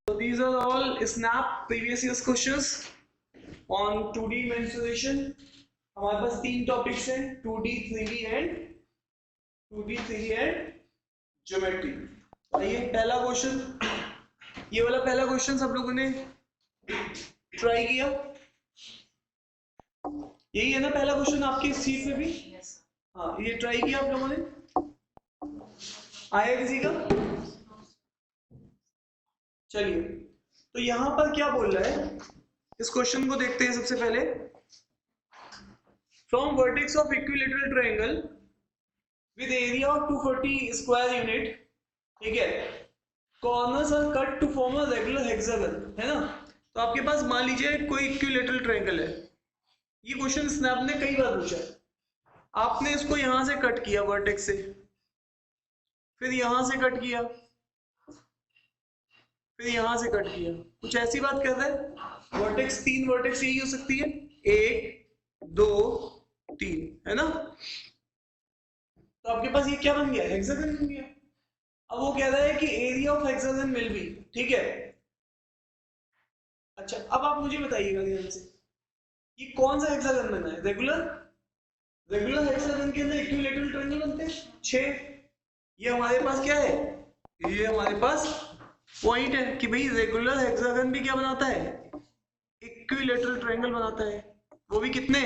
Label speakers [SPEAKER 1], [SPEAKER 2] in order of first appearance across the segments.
[SPEAKER 1] So these are all snap previous year's questions on 2D mensuration. हमारे पास 3 topics हैं 2D, 3D and geometry. आइए पहला question, ये वाला पहला क्वेश्चन सब लोगों ने ट्राई किया, यही है ना पहला क्वेश्चन आपके इस सीट में भी? हाँ, ये ट्राई किया आप लोगों ने, आया किसी का? चलिए, तो यहां पर क्या बोल रहा है, इस क्वेश्चन को देखते हैं सबसे पहले। From vertex of equilateral triangle with area of 240 square unit, ठीक है, corners are cut to form a regular hexagon, है ना? तो आपके पास मान लीजिए कोई इक्विलैटरल ट्रायंगल है, ये क्वेश्चन स्नैप ने कई बार पूछा है। आपने इसको यहां से कट किया वर्टेक्स से, फिर यहां से कट किया, फिर यहां से कट किया, कुछ ऐसी बात कर रहा है। वर्टेक्स 3 वर्टेक्स यही हो सकती है, 1 2 3, है ना? तो आपके पास ये क्या बन गया, हेक्सागन बन गया। अब वो कह रहा है कि area of hexagon will be, ठीक है। अच्छा, अब आप मुझे बताइएगा ध्यान से, ये कौन सा हेक्सागन बना है? रेगुलर हेक्सागन के अंदर इक्विलैटरल ट्रायंगल बनते हैं 6। ये हमारे पास क्या है, ये हमारे पास पॉइंट है कि भाई रेगुलर हेक्सागन भी क्या बनाता है, इक्विलैटरल ट्रायंगल बनाता है, वो भी कितने,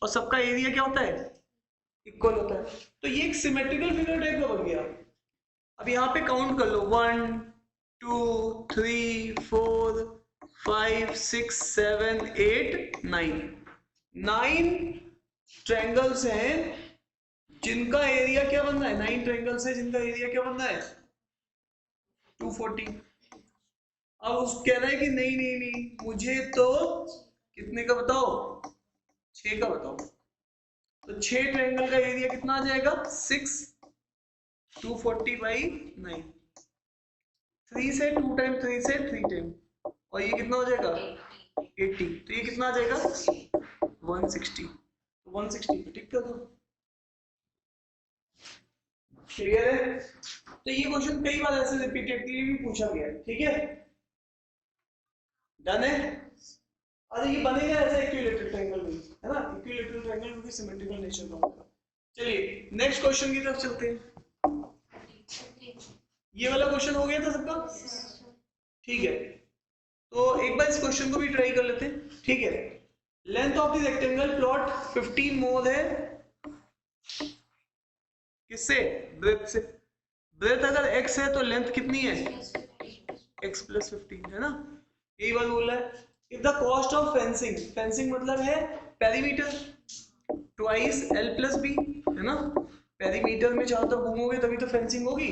[SPEAKER 1] और सबका एरिया क्या होता है, इक्वल होता है। तो ये एक सिमेट्रिकल फिगर टाइप का बन गया। अब यहाँ पे काउंट कर लो, 1 2 3 4 5 6 7 8 9 ट्रायंगल्स हैं जिनका एरिया क्या बन रहा है, 9 ट्रायंगल्स है जिनका एरिया क्या बन रहा है, 240। अब उस कह रहा है कि नहीं नहीं नहीं, मुझे तो कितने का बताओ, 6 का बताओ। तो 6 ट्रायंगल का एरिया कितना आ जाएगा, 6 240 बाई 9, 3 से 2 टाइम, 3 से 3 टाइम, और ये कितना हो जाएगा 80। तो ये कितना आ जाएगा 160। 160 पे टिक कर दो, क्लियर है? तो ये क्वेश्चन कई बार ऐसे रिपीटेडली भी पूछा गया है, ठीक है, डन है। अरे ये बनेगा ऐसे इक्विलैटरल ट्रायंगल में, है ना? इक्विलैटरल ट्रायंगल में भी सिमेट्रिकल नेचर का होगा। चलिए नेक्स्ट क्वेश्चन की तरफ चलते हैं। ये वाला क्वेश्चन हो गया था सबका, ठीक है। तो एक बार इस क्वेश्चन को भी ट्राई कर लेते हैं, ठीक है। Length of the rectangle plot 15 मोल है, किससे, ब्रेथ से। ब्रेथ अगर x है तो लेंथ कितनी है, x प्लस 15, है ना? यही बात बोल रहा है। If the cost of fencing, fencing मतलब है perimeter, twice l plus b, है ना? पेरीमीटर में चारों तरफ घूमोगे तभी तो फेंसिंग होगी,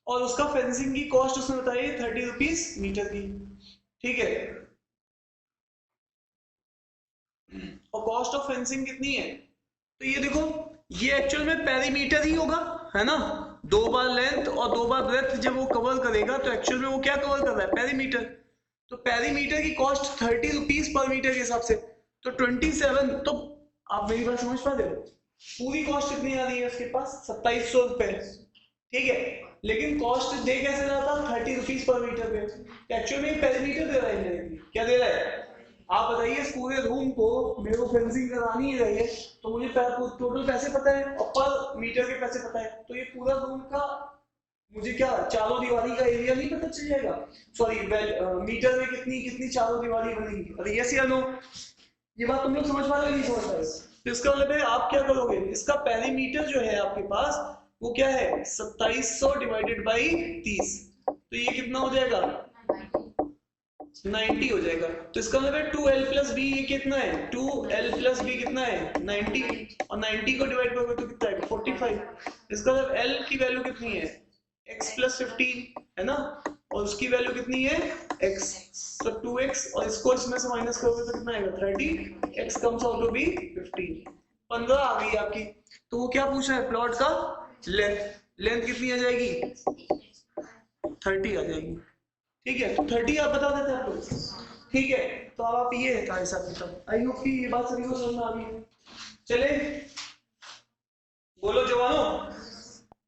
[SPEAKER 1] और उसका फेंसिंग की कॉस्ट उसने बताई 30 रुपीज मीटर की, ठीक है। और कॉस्ट ऑफ फेंसिंग कितनी है, तो ये देखो, ये एक्चुअल में पेरीमीटर ही होगा, है ना? 2 बार लेंथ और 2 बार ब्रेथ जब वो कवर करेगा तो एक्चुअल में वो क्या कवर कर रहा है, पेरीमीटर। तो पेरीमीटर की कॉस्ट 30 रुपीज पर मीटर के हिसाब से, तो 27। तो आप मेरी बात समझ पा रहे हो, पूरी कॉस्ट कितनी आ रही है उसके पास, 2700 रुपए, ठीक है। लेकिन कॉस्ट दे कैसे रहा था, 30 रुपीज पर मीटर पे। एक्चुअल में पेरीमीटर दे रहा है, क्या दे रहा है? आप बताइए, इस पूरे रूम को मेरे को फेंसिंग करानी ही रही है, तो मुझे टोटल पैसे पता है और पर मीटर के पैसे पता है, तो ये पूरा रूम का मुझे क्या चारों दीवारी का एरिया नहीं पता चल जाएगा, सॉरी मीटर में कितनी कितनी चारों दीवारी बनेगी। अरे यस या नो, ये बात तुम लोग समझ पा रहे हो, नहीं समझ पा रहे? तो इसका मतलब है आप क्या करोगे, इसका पेरीमीटर जो है आपके पास वो क्या है, 2700 डिवाइडेड बाई 30, तो ये कितना हो जाएगा, 90 हो जाएगा। तो इसका मतलब है 2l प्लस बी, ये कितना है, 2l प्लस बी कितना है, 90, और 90 को डिवाइड करोगे तो कितना है, 45। इसका मतलब l की वैल्यू कितनी है, x प्लस 15, है ना? और उसकी वैल्यू कितनी है, x, तो 2x, और इसको इसमें से माइनस करोगे तो कितना आएगा, 30, x comes out to be 15, 15 आ गई आपकी। तो वो क्या पूछ रहा है, प्लॉट का लेंथ, लेंथ कितनी आ जाएगी, 30 आ जाएगी, ठीक है। तो 30 आप बता देते हैं आप लोग, ठीक है। तो अब आप ये है का हिसाब किताब, आई होप कि ये बात सभी को समझ में आ गई है। चले बोलो जवानों,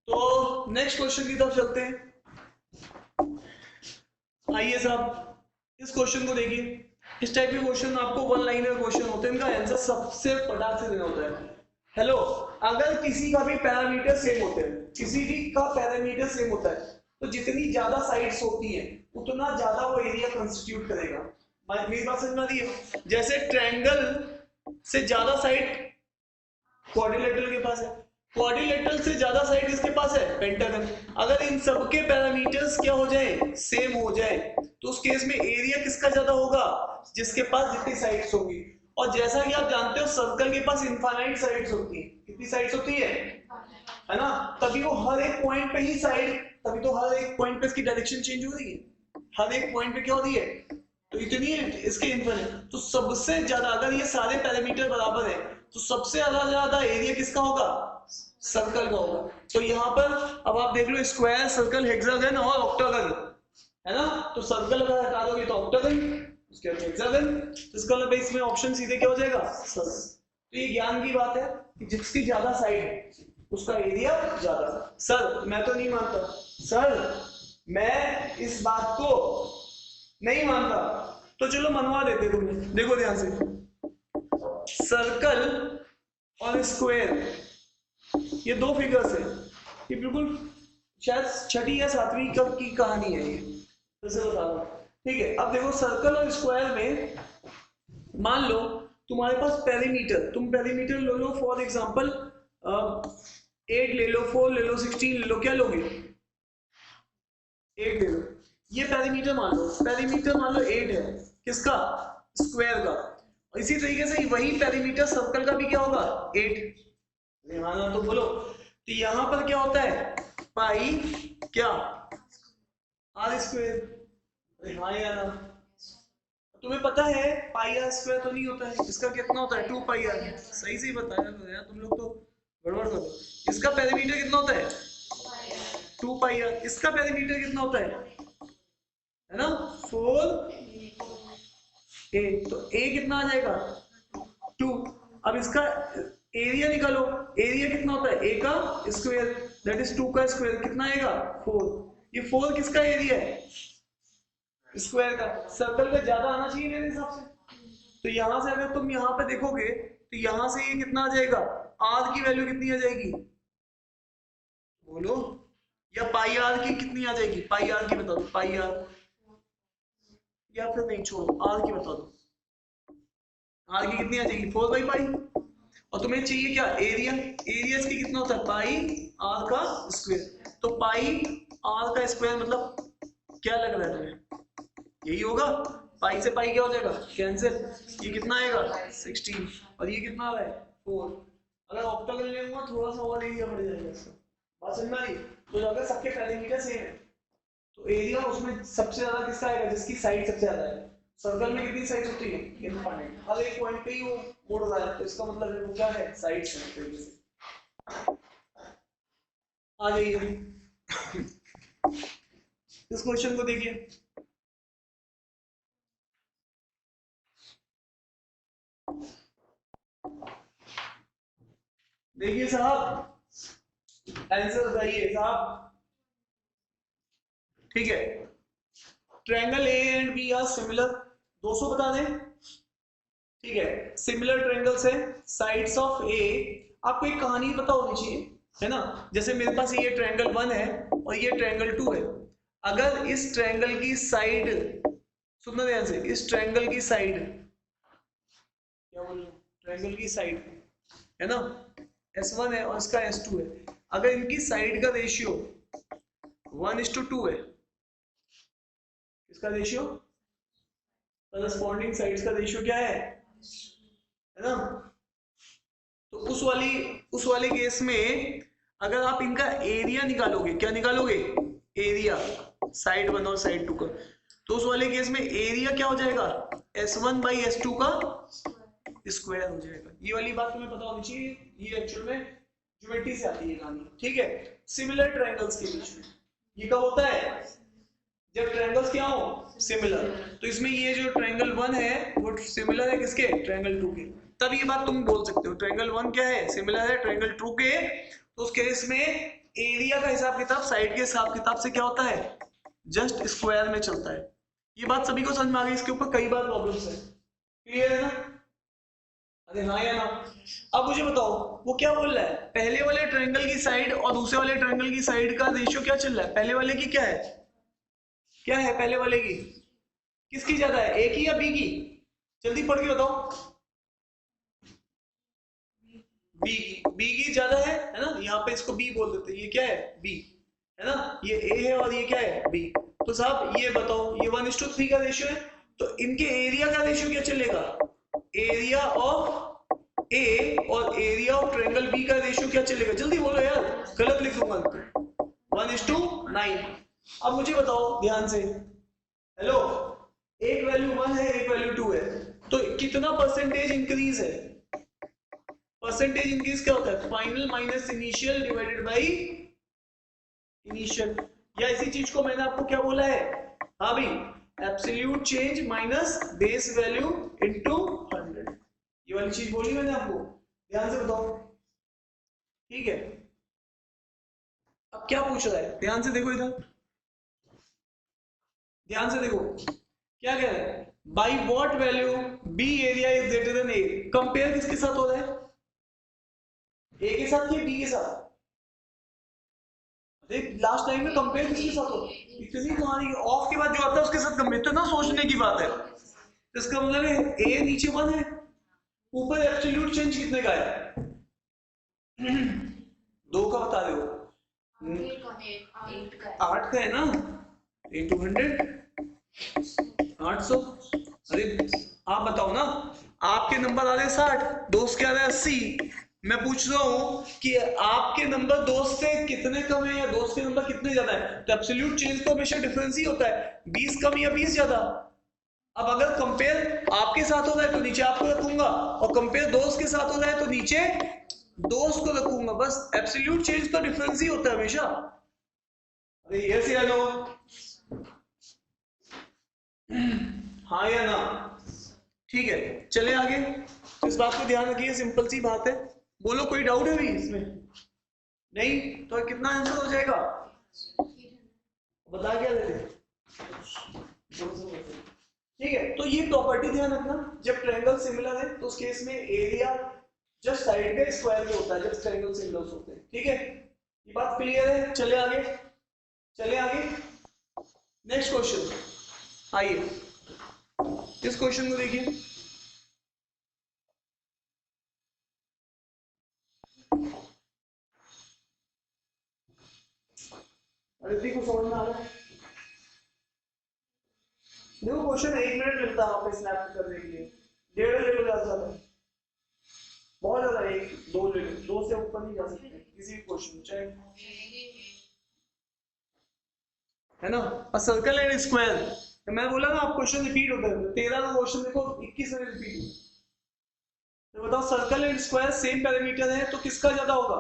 [SPEAKER 1] तो नेक्स्ट क्वेश्चन की तरफ चलते हैं। आइए साहब इस क्वेश्चन को देखिए। इस टाइप के क्वेश्चन आपको वन लाइनर क्वेश्चन होते हैं, इनका आंसर सबसे फटाक से देना होता है। हेलो, अगर किसी का भी पैरामीटर सेम होते हैं, किसी भी का पैरामीटर सेम होता है, तो जितनी ज्यादा साइड्स होती हैं उतना ज्यादा वो एरिया कंस्टिट्यूट करेगा। मेरी बात समझ में आ रही है? जैसे ट्रायंगल से ज्यादा साइड क्वाड्रिलेटरल के पास है, क्वाड्रिलेटरल से ज्यादा साइड किसके पास है? पेंटागन। अगर इन सबके पैरामीटर्स क्या हो जाए? सेम हो जाए, तो उस केस में एरिया किसका ज्यादा होगा? जिसके पास जितनी साइड्स होंगी। और जैसा कि आप जानते हो सर्कल के पास इनफाइनाइट साइड्स होती है। कितनी साइड्स होती है ना? तभी वो हर एक पॉइंट पे ही साइड, तभी तो हर एक पॉइंट पे इसकी डायरेक्शन चेंज हो रही है। हर एक पॉइंट पे क्या हो रही है? तो इतनी इसके इनफाइनाइट। तो सबसे ज्यादा, अगर ये सारे पैरामीटर बराबर है, तो सबसे ज्यादा एरिया किसका होगा? सर्कल का होगा। तो यहाँ पर अब आप देख लो, स्क्वायर, सर्कल, हेक्सागन और ऑक्टागन, है ना? तो सर्कल अगर हटा दोगे तो ऑक्टागन, उसके बाद हेक्सागन। तो इसका मतलब इसमें ऑप्शन सीधे क्या हो जाएगा? सर्कल। तो ये ज्ञान की बात है कि जिसकी ज्यादा साइड है उसका एरिया ज्यादा। सर मैं तो नहीं मानता, सर मैं इस बात को नहीं मानता, तो चलो मनवा देते तुमने। देखो ध्यान से, सर्कल और स्क्वायर, ये दो फिगर्स है, ये बिल्कुल शायद छठी या सातवीं की कहानी है ये, जैसे बता रहा हूं। ठीक है, अब देखो सर्कल और स्क्वायर में मान लो तुम्हारे पास पेरीमीटर, तुम पेरीमीटर ले लो, फॉर एग्जांपल 8 ले लो, 4 ले लो, 16 ले लो, क्या लोगे? 8 ले लो। ये पेरीमीटर मान लो, पेरीमीटर मान लो 8 है, किसका? स्क्वायर का। और इसी तरीके से वही पेरीमीटर सर्कल का भी क्या होगा? 8। हाँ तो बोलो, तो यहां पर क्या होता है? पाई क्या? R square. हाँ यार, तुम्हें पता है पाई आर स्क्वायर तो नहीं होता है, इसका कितना होता है? 2 पाई आर। सही से बताया तो यार, तुम लोग तो गड़बड़ कर दो। इसका पेरीमीटर कितना होता है? 2 पाई आर। इसका पेरीमीटर कितना होता है ना? 4 ए। तो ए कितना आ जाएगा? 2। अब इसका एरिया निकालो, एरिया कितना होता है? ए का स्क्वायर, दैट इज 2 का स्क्वायर, कितना आएगा? 4। ये 4 किसका एरिया है? स्क्वायर का। सर्कल का ज्यादा आना चाहिए मेरे हिसाब से। तो यहां से अगर तुम यहां पे देखोगे, तो यहां से ये कितना आ जाएगा? आर की वैल्यू कितनी आ जाएगी? बोलो, या पाई आर की कितनी आ जाएगी? पाई आर की बता दो, पाई आर, या फिर नहीं छोड़ो, आर की बता दो। आर की कितनी आ जाएगी? 4/पाई। और तुम्हें चाहिए क्या? एरिया। एरिया इसकी कितना होता है? पाई आर का स्क्वायर। तो पाई आर का स्क्वायर मतलब क्या लग रहा है तुम्हें? यही होगा। पाई से पाई क्या हो जाएगा? कैंसिल। ये कितना आएगा? 16। और ये कितना आ रहा है? 4। अगर ऑक्टागन लेंगे थोड़ा सा और एरिया बढ़ जाएगा इसका। बात समझ में आ रही? तो अगर सबके पैरामीटर सेम है, तो एरिया उसमें सबसे ज्यादा किसका आएगा? जिसकी साइड सबसे ज्यादा है। सर्कल में कितनी साइड्स होती है? इनफाइनाइट। हर एक पॉइंट पे ही वो मुड़ रहा है, तो इसका मतलब वो क्या है? साइड्स है। आ जाइए इस क्वेश्चन को देखिए। देखिए साहब, आंसर बताइए साहब। ठीक है, triangle A and B are similar, 200 बता दें। ठीक है, सिमिलर ट्रायंगल्स है, साइड्स ऑफ ए। आपको एक कहानी पता होनी चाहिए, है ना? जैसे मेरे पास ये ट्रायंगल 1 है और ये ट्रायंगल 2 है। अगर इस ट्रायंगल की साइड, सुनना ध्यान से, इस ट्रायंगल की साइड, क्या बोल रहे हो? ट्रायंगल की साइड है ना, S1 है और इसका S2 है। अगर इनकी साइड का रेशियो 1:2 है, इसका रेशियो, करस्पॉन्डिंग साइड्स का रेशियो क्या है ना? तो उस वाले केस में अगर आप इनका एरिया निकालोगे, क्या निकालोगे? एरिया साइड 1 और साइड 2 का, तो उस वाले केस में एरिया क्या हो जाएगा? S1/S2 का स्क्वायर हो जाएगा। ये वाली बात तुम्हें पता होनी चाहिए, ये एक्चुअल में ज्योमेट्री से आती है कहानी। ठीक है, सिमिलर ट्रायंगल्स के बीच में ये कब होता है? जब ट्रायंगल्स क्या हो? सिमिलर। तो इसमें ये जो ट्रायंगल 1 है वो सिमिलर है किसके? ट्रायंगल 2 के। तब ये बात तुम बोल सकते हो ट्रायंगल 1 क्या है? सिमिलर है ट्रायंगल 2 के। तो उस केस में एरिया का हिसाब किताब साइड के हिसाब किताब से क्या होता है? जस्ट स्क्वायर में चलता है। ये बात सभी को समझ में आ गई, इसके ऊपर कई बार प्रॉब्लम्स है, क्लियर है ना? अरे हाँ या ना? अब मुझे बताओ वो क्या बोल रहा है, पहले वाले ट्रायंगल की साइड और दूसरे वाले ट्रायंगल की साइड का रेशियो क्या चल रहा है, पहले वाले की क्या है, क्या है पहले वाले की, किसकी ज्यादा है, ए की या बी की? जल्दी पढ़ के बताओ। बी की ज्यादा है ना, यहाँ पे इसको बी बोल देते हैं, ये क्या है बी है ना, ये ए है और ये क्या है बी। तो साहब ये बताओ, ये 1:3 का रेशियो है, तो इनके एरिया का रेशियो क्या चलेगा, एरिया ऑफ ए और एरिया ऑफ ट्रायंगल बी का रेशियो क्या चलेगा, जल्दी बोलो यार, गलत लिख दूंगा 1:9। अब मुझे बताओ ध्यान से, हेलो, एक वैल्यू 1 है एक वैल्यू 2 है, तो कितना परसेंटेज इंक्रीज है, परसेंटेज इंक्रीज क्या होता है, final minus initial divided by initial, या इसी चीज को मैंने आपको क्या बोला है, हाँ भाई, absolute change minus base value into 100, ये वाली चीज बोली मैंने आपको, ध्यान से बताओ, ठीक है? अब क्या पूछ रहा है, ध्यान से देखो इधर, ध्यान से देखो क्या कह रहा है, by what value B area is greater than A, compare किसके साथ हो रहा है, ए के साथ या बी के साथ? लास्ट टाइम में कंपेयर किसके साथ हो, इतनी कहानी ऑफ के बाद जो आता है उसके साथ कंपेयर, तो ना सोचने की बात है, इसका मतलब है ए नीचे 1 है, ऊपर एब्सोल्यूट चेंज कितने का है, 2 का बता रहे हो, 8 का है ना, इंटू 100 800, अरे आप बताओ ना, आपके नंबर आ रहे 60, दोस्त के आ रहे 80, मैं पूछ रहा हूं कि आपके नंबर दोस्त से कितने कम है या दोस्त के नंबर कितने ज्यादा है, तो एब्सोल्यूट चेंज तो हमेशा डिफरेंस ही होता है, 20 कम या 20 ज्यादा। अब अगर कंपेयर आपके साथ हो रहा है तो नीचे आपको रखूंगा, और कंपेयर दोस्त के साथ हो रहा है तो नीचे दोस्त को रखूंगा, बस एब्सोल्यूट चेंज तो डिफरेंस ही होता है हमेशा। अरे यस या नो, हाँ या ना? ठीक है, चले आगे, तो इस बात को ध्यान रखिए, सिंपल सी बात है, बोलो कोई डाउट है भी इसमें, नहीं तो कितना आंसर हो जाएगा, बता क्या देते, ठीक है? तो ये प्रॉपर्टी ध्यान रखना, जब ट्रायंगल सिमिलर है तो उस केस में एरिया जस्ट साइड के स्क्वायर में होता है जब ट्रायंगल सिमिलर होते हैं, ठीक है? ये बात क्लियर है, चले आगे, चले आगे, नेक्स्ट क्वेश्चन, आइए इस क्वेश्चन को देखिए, ऋतिक को समझ में आ रहा है? देखो क्वेश्चन 1 मिनट लगता है वहां पे स्नैप करने के लिए, 1.5 ले लो ज्यादा से, बहुत ज्यादा 1-2 ले लो, 2 से ऊपर नहीं जा सकते किसी भी क्वेश्चन चाहे, है ना? अ सर्कल एंड स्क्वायर, तो मैं बोला ना आप क्वेश्चन रिपीट होते हैं, 13 का क्वेश्चन देखो 21 में रिपीट हुआ, तो बताओ circle and square same parameter है तो किसका ज्यादा होगा,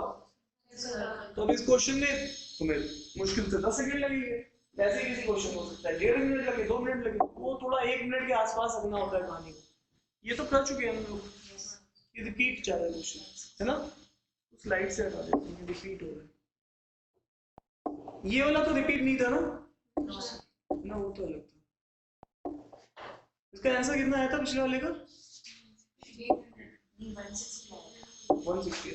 [SPEAKER 1] तो अब इस क्वेश्चन में तुम्हें मुश्किल से 10 सेकंड लगेंगे, ऐसे किसी क्वेश्चन हो सकता है 1.5 मिनट लगे, 2 मिनट लगे, वो थोड़ा 1 मिनट के आसपास रखना होता है कहानी को, ये तो कर चुके हैं हम लोग, ये रिपीट जा रहा है क्वेश्चन, है ना? स्लाइड से हटा देते हैं, रिपीट हो रहा है, ये वाला तो रिपीट नहीं था ना, ना वो तो अलग था, इसका आंसर कितना आया था पिछले वाले का, 160,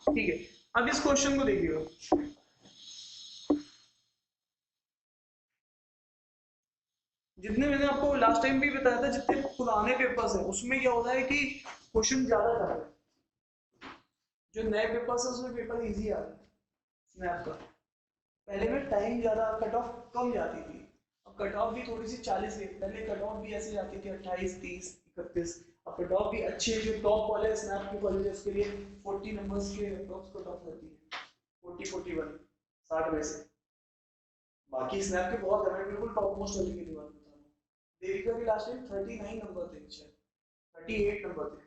[SPEAKER 1] ठीक है? अब इस क्वेश्चन को देखिएगा, जितने मैंने आपको लास्ट टाइम भी बताया था, जितने पुराने पेपर्स हैं उसमें क्या होता है कि क्वेश्चन ज्यादा कर रहे हैं, जो नए पेपर्स है उसमें पेपर इजी आ रहा है स्नैप का, पहले में टाइम ज्यादा, कट ऑफ कम जाती थी, अब कट ऑफ भी थोड़ी सी 40 है, पहले कट ऑफ भी ऐसे जाती थी 28, 30, 31, अब कट ऑफ भी अच्छे जो टॉप वाले स्नैप के कॉलेजेस के लिए 40 नंबर्स के अप्रॉक्स कट ऑफ रहती है, 40, 41, 60 में से, बाकी स्नैप के बहुत है, मैं बिल्कुल टॉप मोस्ट वाले की बात बता रहा हूँ, देविका के लास्ट टाइम 39 नंबर थे, 38 नंबर थे,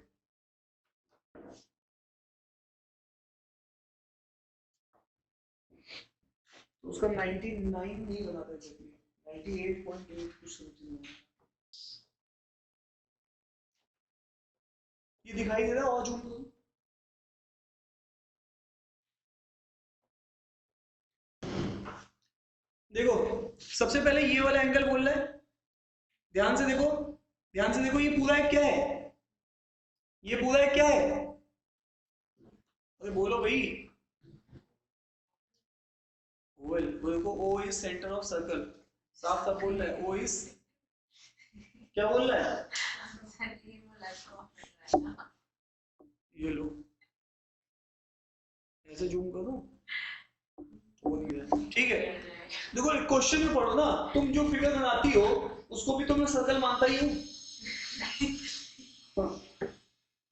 [SPEAKER 1] तो उसका 99 नहीं बना था एग्जैक्टली, 98.8 कुछ समथिंग, ये दिखाई दे रहा है और जूम करूं, देखो सबसे पहले ये वाला एंगल बोल रहा है, ध्यान से देखो, ध्यान से देखो, ये पूरा एक क्या है, ये पूरा एक क्या है, अरे बोलो भाई। ओवल, वो देखो, O is centre of circle, साफ साफ बोल रहा है, ओ इज, क्या बोल रहा है, ये लो, ऐसे जूम करो, हो नहीं रहा, ठीक है। देखो क्वेश्चन में पढ़ो ना, तुम जो फिगर बनाती हो उसको भी तो मैं सर्कल मानता ही हूँ।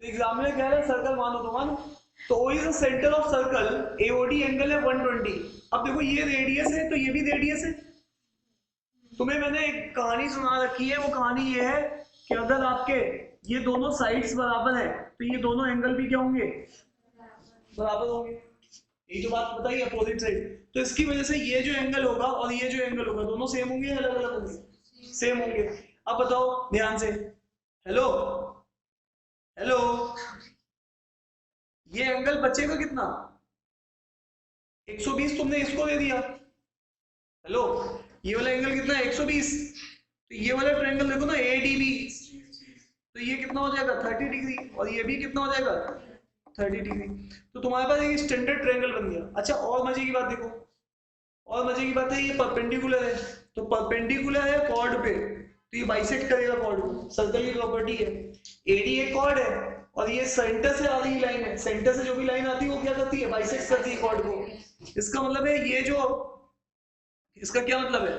[SPEAKER 1] एग्जाम में कह रहा है सर्कल मानो तो मानो। तो O is the centre of circle, AOD angle है 120। अब देखो ये रेडियस है तो ये भी रेडियस है। तुम्हें मैंने एक कहानी सुना रखी है, वो कहानी ये है कि अगर आपके ये दोनों साइड्स बराबर है तो ये दोनों एंगल भी क्या होंगे, बराबर होंगे। यही तो बात बताई, अपोजिट साइड। तो इसकी वजह से ये जो एंगल होगा और ये जो एंगल होगा दोनों सेम होंगे या अलग अलग होंगे, सेम होंगे। अब बताओ ध्यान से, हेलो हेलो, ये एंगल बचेगा कितना, 120 तुमने इसको दे दिया, हेलो, ये वाला एंगल कितना है 120। तो ये वाला ट्रायंगल देखो ना एडीबी, तो ये कितना हो जाएगा 30 डिग्री, और ये भी कितना हो जाएगा 30 डिग्री। तो तुम्हारे पास एक स्टैंडर्ड ट्रायंगल बन गया। अच्छा और मजे की बात देखो, और मजे की बात है, ये परपेंडिकुलर है, तो परपेंडिकुलर है कॉर्ड पे, तो ये बाइसेक्ट करेगा कॉर्ड को, सर्कल की प्रॉपर्टी है। एडी एक कॉर्ड है और ये सेंटर से आ रही लाइन है, सेंटर से जो भी लाइन आती है वो क्या करती है, बाइसेक्ट करती है कॉर्ड को। इसका मतलब है ये जो, इसका क्या मतलब है,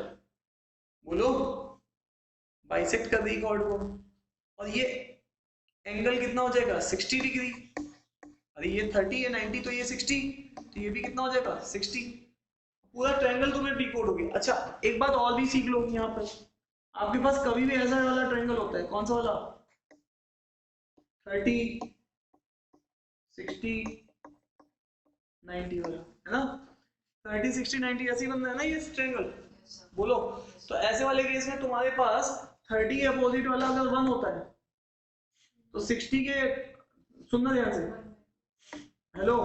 [SPEAKER 1] बोलो, बाइसेक्ट कर रही कॉर्ड को। और ये एंगल कितना हो जाएगा 60 डिग्री, अरे ये 30 है 90, तो ये 60, तो ये भी कितना हो जाएगा 60। पूरा ट्रायंगल तुम्हें डिकोड हो गया। अच्छा एक बात और भी सीख लो, यहाँ पर आपके पास कभी भी ऐसा वाला ट्रायंगल होता है, कौन सा वाला, 30 60 90 वाला, है ना, 30 60 90 ऐसे ही बनना है ना ये ट्रायंगल, बोलो। तो ऐसे वाले केस में तुम्हारे पास 30 के अपोजिट वाला अगर 1 होता है तो 60 के, सुनना ध्यान से, हेलो,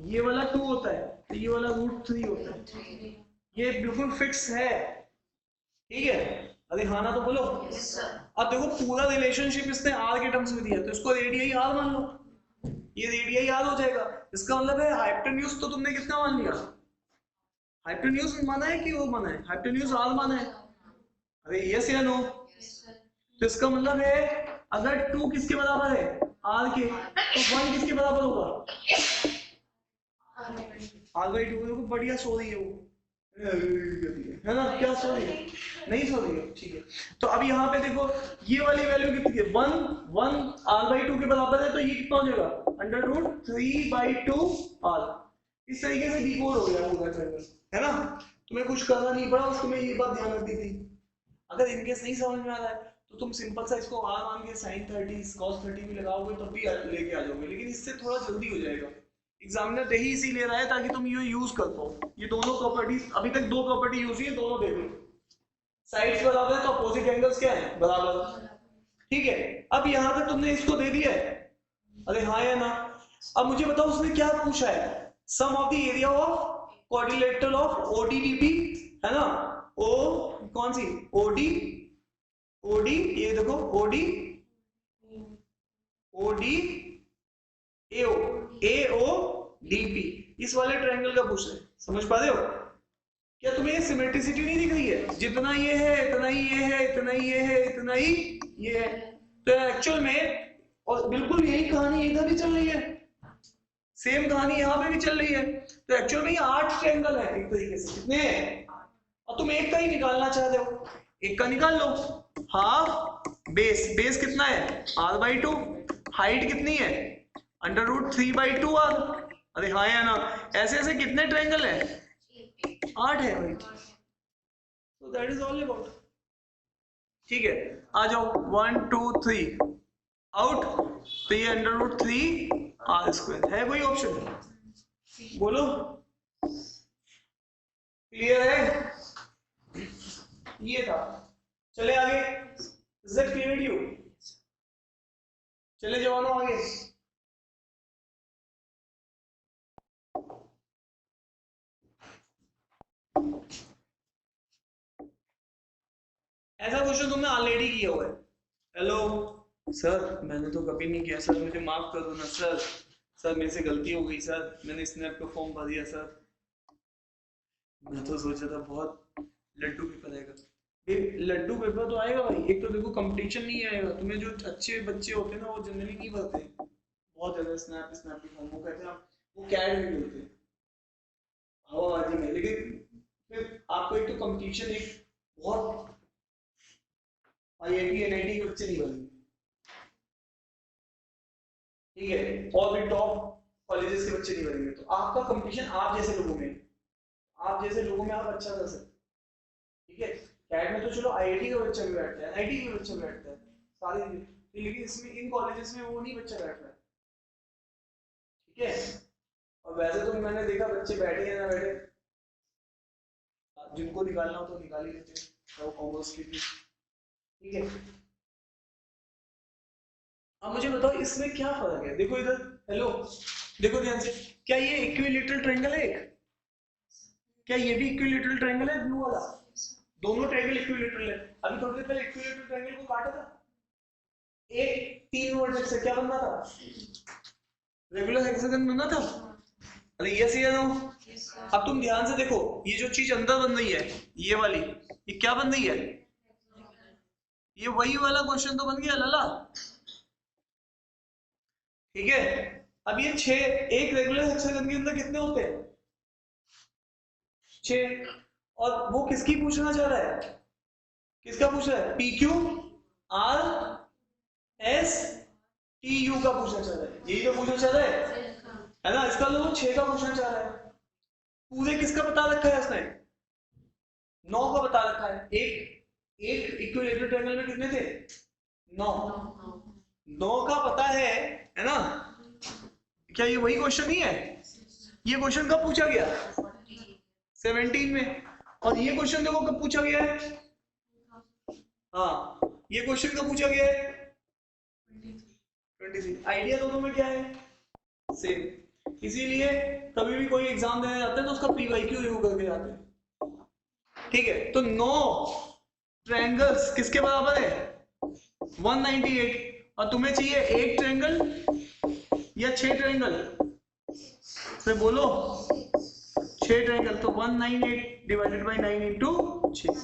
[SPEAKER 1] ये वाला 2 होता है तो ये वाला √3 होता है। ये बिल्कुल फिक्स है, ठीक है, अरे हाँ ना तो बोलो। अब देखो पूरा रिलेशनशिप इसने आर के टर्म्स में दिया, तो इसको रेडियई आर मान लो, ये रेडियई आर हो जाएगा। इसका मतलब है हाइपोटेन्यूज तो तुमने कितना मान लिया, हाइपोटेन्यूज माना है कि वो माना है, हाइपोटेन्यूज आर माना है, अरे यस या नो। तो इसका मतलब है अगर 2 किसके बराबर है, आर के, तो 1 किसके बराबर होगा, R/2। देखो बढ़िया सो रही है वो, है ना, क्या सो रही है, नहीं सो रही है, ठीक है। तो अब यहाँ पे देखो ये वाली वैल्यू कितनी है, 1 R/2 के बराबर है, तो ये कितना हो जाएगा √3/2 R। इस तरीके से डिकोड हो गया पूरा ट्रायंगल, है ना। तुम्हें कुछ करना नहीं पड़ा, बस तुम्हें ये बात ध्यान रखनी थी। अगर इनकेस नहीं समझ में आ रहा है तो तुम सिंपल सा इसको R मान के sin 30 cos 30 भी लगाओगे तब भी लेके आ जाओगे, लेकिन इससे थोड़ा जल्दी हो जाएगा। एग्जामिनर यही इसीलिए रहा है ताकि तुम ये यूज कर पाओ। ये दोनों प्रॉपर्टीज, अभी तक 2 प्रॉपर्टी यूज हुई है, दोनों देख लो। साइड्स बराबर है तो अपोजिट एंगल्स क्या है, बराबर, ठीक है। अब यहां तक तुमने इसको दे दिया है, अरे हाँ या ना। अब मुझे बताओ उसने क्या पूछा है, sum of the area of quadrilateral of ODDP, है ना, ओ कौन सी, ओडी, ओडी, ये देखो OD, OD, AO, AO DP, इस वाले ट्रायंगल का पूछ रहे हैं, समझ पा रहे हो। क्या तुम्हें ये सिमेट्रिसिटी नहीं दिख रही है, जितना ये है इतना ही ये है, इतना ही ये है, इतना ही ये है। तो एक्चुअल में और बिल्कुल यही कहानी इधर भी चल रही है, सेम कहानी यहाँ पे भी चल रही है। तो एक्चुअल में ये 8 ट्रायंगल है एक तरीके से, कितने हैं, और तुम एक का ही निकालना चाहते हो, एक का निकाल लो। हाफ बेस, बेस कितना है R/2, हाइट कितनी है √3/2 R। अरे हाँ या ना, ऐसे ऐसे कितने ट्रायंगल है, 8 है भाई। तो दैट इज ऑल अबाउट, ठीक है। आ जाओ 1 2 3 आउट, तो ये √3 R², है कोई ऑप्शन, बोलो, क्लियर है, ये था। चले आगे, इज दैट क्लियर यू, चले जवानों आगे। ऐसा क्वेश्चन तुमने ऑलरेडी किया हुआ है। हेलो सर, मैंने तो कभी नहीं किया सर, मुझे माफ कर दो ना सर, सर मेरे से गलती हो गई सर, मैंने स्नैप पे फॉर्म भर दिया सर, मैं तो सोचा था बहुत लड्डू पेपर आएगा। लड्डू पेपर तो आएगा भाई, एक तो देखो कंपटीशन नहीं आएगा, तुम्हें जो अच्छे बच्चे होते हैं ना वो जनरली नहीं भरते बहुत ज्यादा स्नैप स्नैप की फॉर्म, वो कहते हैं वो कैड में बोलते हैं हवाबाजी में। लेकिन फिर आपको एक तो कंपटीशन, एक बहुत IIT NIT के बच्चे नहीं बनेंगे, ठीक है, और भी टॉप कॉलेजेस के बच्चे नहीं बनेंगे, तो आपका कंपटीशन आप जैसे लोगों में, आप जैसे लोगों में आप अच्छा कर सकते, ठीक है। कैट में तो चलो IIT का बच्चा भी बैठता है, NIT का बच्चा बैठता है सारे, लेकिन इसमें इन कॉलेजेस में वो नहीं बच्चा बैठ रहा है, ठीक है। और वैसे तो मैंने देखा बच्चे बैठे या ना बैठे, जिनको निकालना हो तो निकाल ही लेते हैं, वो कॉमर्स की थी, ठीक है। अब मुझे बताओ इसमें क्या फर्क है, देखो इधर, हेलो देखो ध्यान से, क्या ये इक्विलैटरल ट्रायंगल है एक? क्या ये भी इक्विलैटरल ट्रायंगल है ब्लू वाला? दोनों ट्रायंगल इक्विलैटरल है। अभी थोड़ी देर पहले इक्विलैटरल ट्रायंगल को काटा था, एक 3 वर्टेक्स से क्या बनना था? रेगुलर हेक्सागन बनना था। अरे यस या नो? अब तुम ध्यान से देखो, ये जो चीज अंदर बन रही है, ये वाली, ये क्या बन रही है? ये वही वाला क्वेश्चन तो बन गया लाला, ठीक है। अब ये 6, एक रेगुलर हेक्सागन के अंदर कितने होते हैं? 6। और वो किसकी पूछना चाह रहा है? किसका पूछ रहा है? PQ RS TU का पूछना चाह रहा है, यही तो पूछना चाह रहा है ना। इसका मतलब 6 का पूछना चाह रहा है। पूरे किसका बता रखा है इसने? 9 का बता रखा है। एक इक्विलैटरल ट्रायंगल में कितने थे? 9 का पता है ना। क्या ये वही क्वेश्चन नहीं है? ये क्वेश्चन कब पूछा गया? 17 में। और ये क्वेश्चन देखो कब पूछा गया है? हाँ, ये क्वेश्चन कब पूछा गया है? 23। आइडिया दोनों में क्या है? सेम। इसीलिए कभी भी कोई एग्जाम देने जाते हैं तो उसका PYQ रिव्यू करके जाते हैं, ठीक है। तो 9 ट्रायंगल्स किसके बराबर है? 198। और तुम्हें चाहिए एक ट्रायंगल या 6 ट्रायंगल? फिर बोलो 6 ट्रायंगल, तो 198 डिवाइडेड बाय 9 इंटू 6,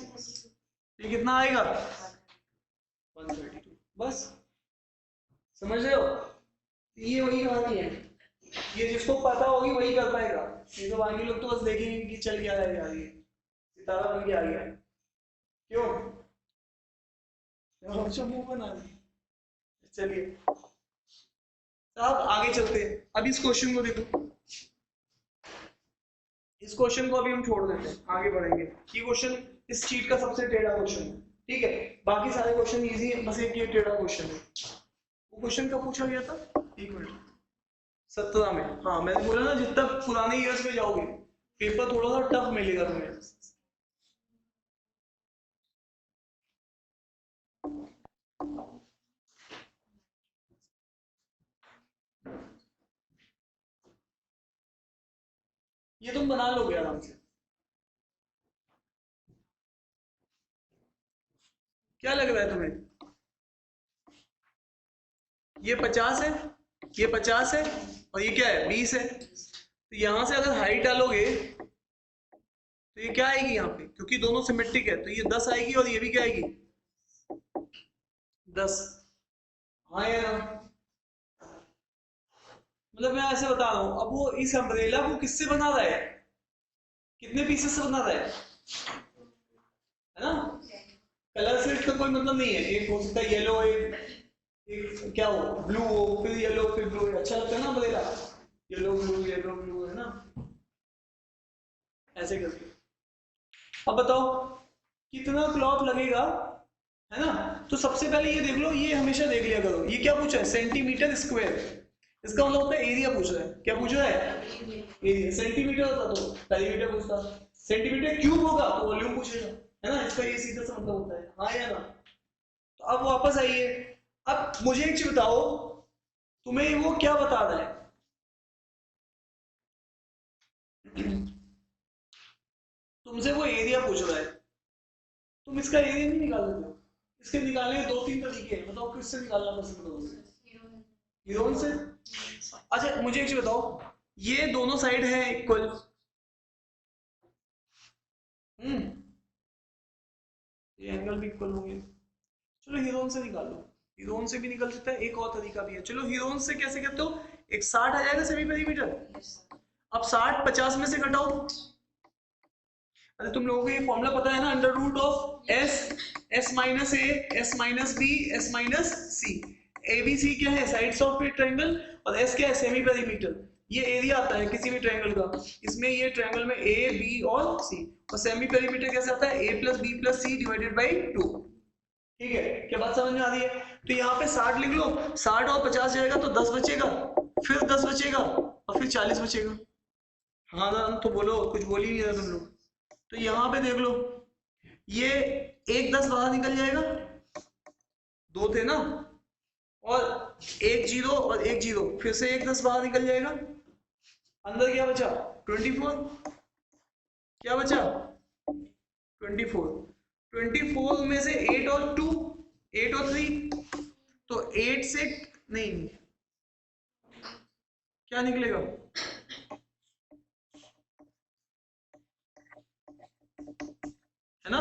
[SPEAKER 1] ये कितना आएगा? 132। बस, समझ रहे हो? ये वही कहानी है, ये जिसको पता होगी वही कर पाएगा, ये तो बाकी लोग तो बस देखेंगे कि चल क्या रहा है यार, ये सितारा बन के आ गया, क्यों? अच्छा मुंह बना दिया। चलिए अब आगे चलते हैं। अब इस क्वेश्चन को देखो, इस क्वेश्चन को अभी हम छोड़ देते हैं, आगे बढ़ेंगे। ये क्वेश्चन इस शीट का सबसे टेढ़ा क्वेश्चन है, ठीक है। बाकी सारे क्वेश्चन इजी है, बस एक ये टेढ़ा क्वेश्चन है। वो क्वेश्चन कब पूछा गया था? 1 मिनट, 17 में। हाँ, मैंने बोला ना जितना पुराने ईयर्स में जाओगे पेपर थोड़ा सा टफ मिलेगा तुम्हें। ये तुम बना लोगे आराम से। क्या लग रहा है तुम्हें? ये 50 है, ये 50 है, और ये क्या है? 20 है। तो यहां से अगर हाइट डालोगे तो ये क्या आएगी यहाँ पे? क्योंकि दोनों सिमेट्रिक है तो ये 10 आएगी, और ये भी क्या आएगी? 10। हाँ या ना? मतलब मैं ऐसे बता रहा हूँ, अब वो इस अम्ब्रेला को किससे बना रहा है? कितने पीसेस से बना रहा है ना? कलर से इसका कोई मतलब नहीं है, एक हो सकता है येलो, एक क्या हो, ब्लू हो, फिर येलो, फिर ब्लू। अच्छा लगता है ना अम्ब्रेला, येलो ब्लू, है ना? ऐसे करके। अब बताओ कितना क्लॉथ लगेगा, है ना? तो सबसे पहले ये देख लो, ये हमेशा देख लिया करो, ये क्या पूछा है? Centimetre square. इसका मतलब होता है एरिया पूछ रहा है। क्या पूछ रहा है? एरिया। सेंटीमीटर होता तो पेरीमीटर पूछता, सेंटीमीटर क्यूब होगा तो वॉल्यूम पूछेगा, है ना? इसका ये सीधा सा मतलब होता है, हाँ या ना? तो अब वापस आइए, अब मुझे एक चीज बताओ, तुम्हें वो क्या बता रहा है? तुमसे वो एरिया पूछ रहा है, तुम इसका एरिया नहीं निकाल देते हो? इसके निकालने के 2-3 तरीके हैं, बताओ किससे निकालना पसंद करोगे? हीरोन से। अच्छा मुझे एक चीज बताओ, ये दोनों साइड है इक्वल, ये एंगल भी इक्वल होंगे, चलो हीरोन से निकाल लो। हीरोन से भी निकल सकता है, एक और तरीका भी है। चलो हीरोन से कैसे करते हो, एक 60 आ जाएगा सेमी पेरीमीटर। अब 60 50 में से घटाओ। अरे तुम लोगों को ये फॉर्मूला पता है ना, under root of S minus A S minus B S minus C. A B C क्या है, साइड्स ऑफ ए ट्रायंगल, और एस क्या है, सेमी पेरीमीटर। ये एरिया आता है किसी भी ट्रायंगल का, इसमें ये ट्रायंगल में ए बी और सी, और सेमी पेरीमीटर कैसे आता है, a plus b plus c divided by 2। ठीक है, क्या बात समझ में आ रही है? तो यहाँ पे 60 लिख लो, 60 और 50 जाएगा तो 10 बचेगा, फिर 10 बचेगा और फिर 40 बचेगा। हाँ ना, तो बोलो, कुछ बोल ही नहीं रहा तुम लोग। तो यहाँ पे देख लो, ये एक 10 बाहर निकल जाएगा, 2 थे ना, और एक 0 और एक 0, फिर से एक 10 बाहर निकल जाएगा, अंदर क्या बचा 24, क्या बचा 24 में से 8 और 2, 8 और 3, तो 8 से नहीं, क्या निकलेगा, है ना,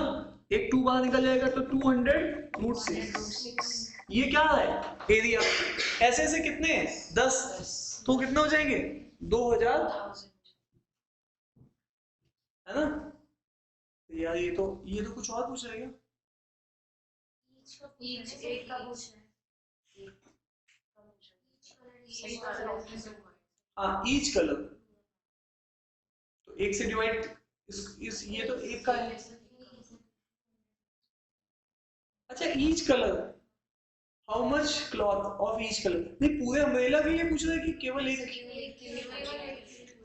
[SPEAKER 1] एक 2 बाहर निकल जाएगा तो 200√6। ये क्या है, एरिया। ऐसे ऐसे कितने 10, तो कितने हो जाएंगे 2000, है ना। यार ये तो कुछ और पूछ रहे क्या, हाँ ईच कलर, तो एक से डिवाइड, इस ये तो एक का है। अच्छा each colour, how much cloth of each colour, नहीं पूरे अम्ब्रेला के लिए पूछ रहे हैं कि केवल एक।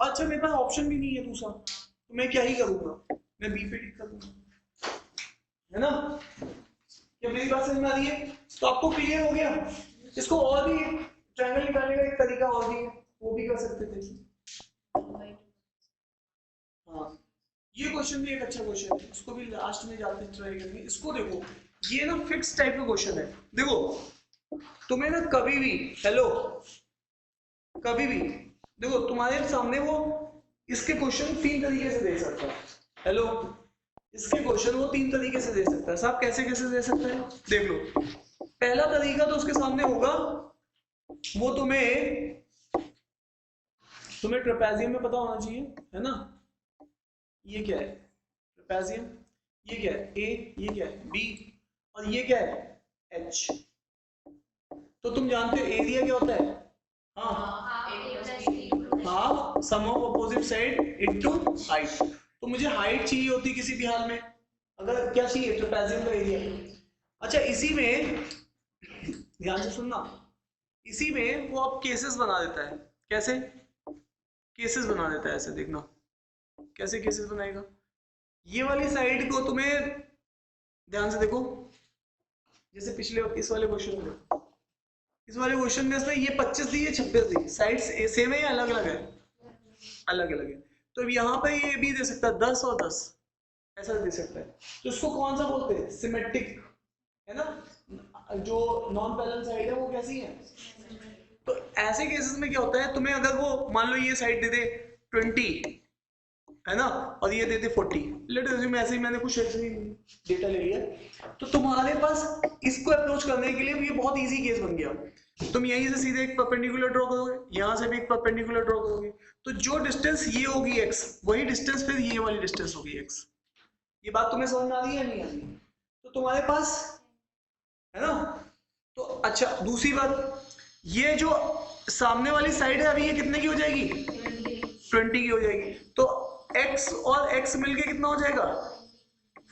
[SPEAKER 1] अच्छा मेरे पास ऑप्शन भी नहीं है दूसरा, तो मैं क्या ही करूंगा, मैं बी पे टिक कर दूंगा, है ना। क्या मेरी बात समझ में आ रही है? तो आपको क्लियर हो गया। इसको और भी ट्रायंगल निकालने का एक तरीका और भी है, वो भी कर सकते थे। हाँ ये क्वेश्चन भी एक अच्छा क्वेश्चन है, इसको भी लास्ट में जाते ट्राई करेंगे। इसको देखो, ये ना फिक्स टाइप का क्वेश्चन है। देखो तुम्हें ना कभी भी, हेलो, कभी भी देखो तुम्हारे सामने वो इसके क्वेश्चन 3 तरीके से दे सकता है। हेलो, इसके क्वेश्चन वो 3 तरीके से दे सकता है। साहब कैसे कैसे दे सकता है, देख लो। पहला तरीका तो उसके सामने होगा, वो तुम्हें ट्रेपेजियम में पता होना चाहिए, है ना। ये क्या है ट्रेपेजियम, ये क्या है ए, ये क्या है बी, और ये क्या है एच। तो तुम जानते हो एरिया क्या होता है, half sum of opposite side into height. तो मुझे हाइट चाहिए होती किसी भी हाल में, अगर क्या चाहिए ट्रेपेजियम का एरिया। अच्छा इसी में ध्यान से सुनना, इसी में वो अब केसेस बना देता है। कैसे केसेस बना देता है, ऐसे देखना कैसे केसेस बनाएगा। ये वाली साइड को तुम्हें ध्यान से देखो, जैसे पिछले इस वाले क्वेश्चन में, इस वाले क्वेश्चन में इसमें ये 25 दी है 26 दी, साइड सेम है या अलग अलग है, अलग अलग है। तो यहाँ पे ये भी दे सकता है 10 और 10, ऐसा दे सकता है। तो इसको कौन सा बोलते हैं, सिमेट्रिक, है ना। जो नॉन पैरेलल साइड है वो कैसी है। तो ऐसे केसेस में क्या होता है, तुम्हें अगर वो मान लो ये साइड दे दे 20, है ना, और ये दे दे 40, लेट अज्यूम ऐसे ही मैंने कुछ ऐसे ही डेटा ले लिया, तो तुम्हारे पास इसको अप्रोच करने के लिए ये बहुत इजी केस बन गया। तुम यहीं से सीधे एक परपेंडिकुलर ड्रॉ करोगे, यहाँ से भी एक परपेंडिकुलर ड्रॉ करोगे, तो जो डिस्टेंस ये होगी x, वही डिस्टेंस फिर ये वाली डिस्टेंस होगी x। ये बात तुम्हें समझ में आ रही है नहीं आ रही? तो तुम्हारे पास, है ना। तो अच्छा दूसरी बात, ये जो सामने वाली साइड है अभी ये कितने की हो जाएगी, 20 की हो जाएगी। तो x और x मिलके कितना हो जाएगा,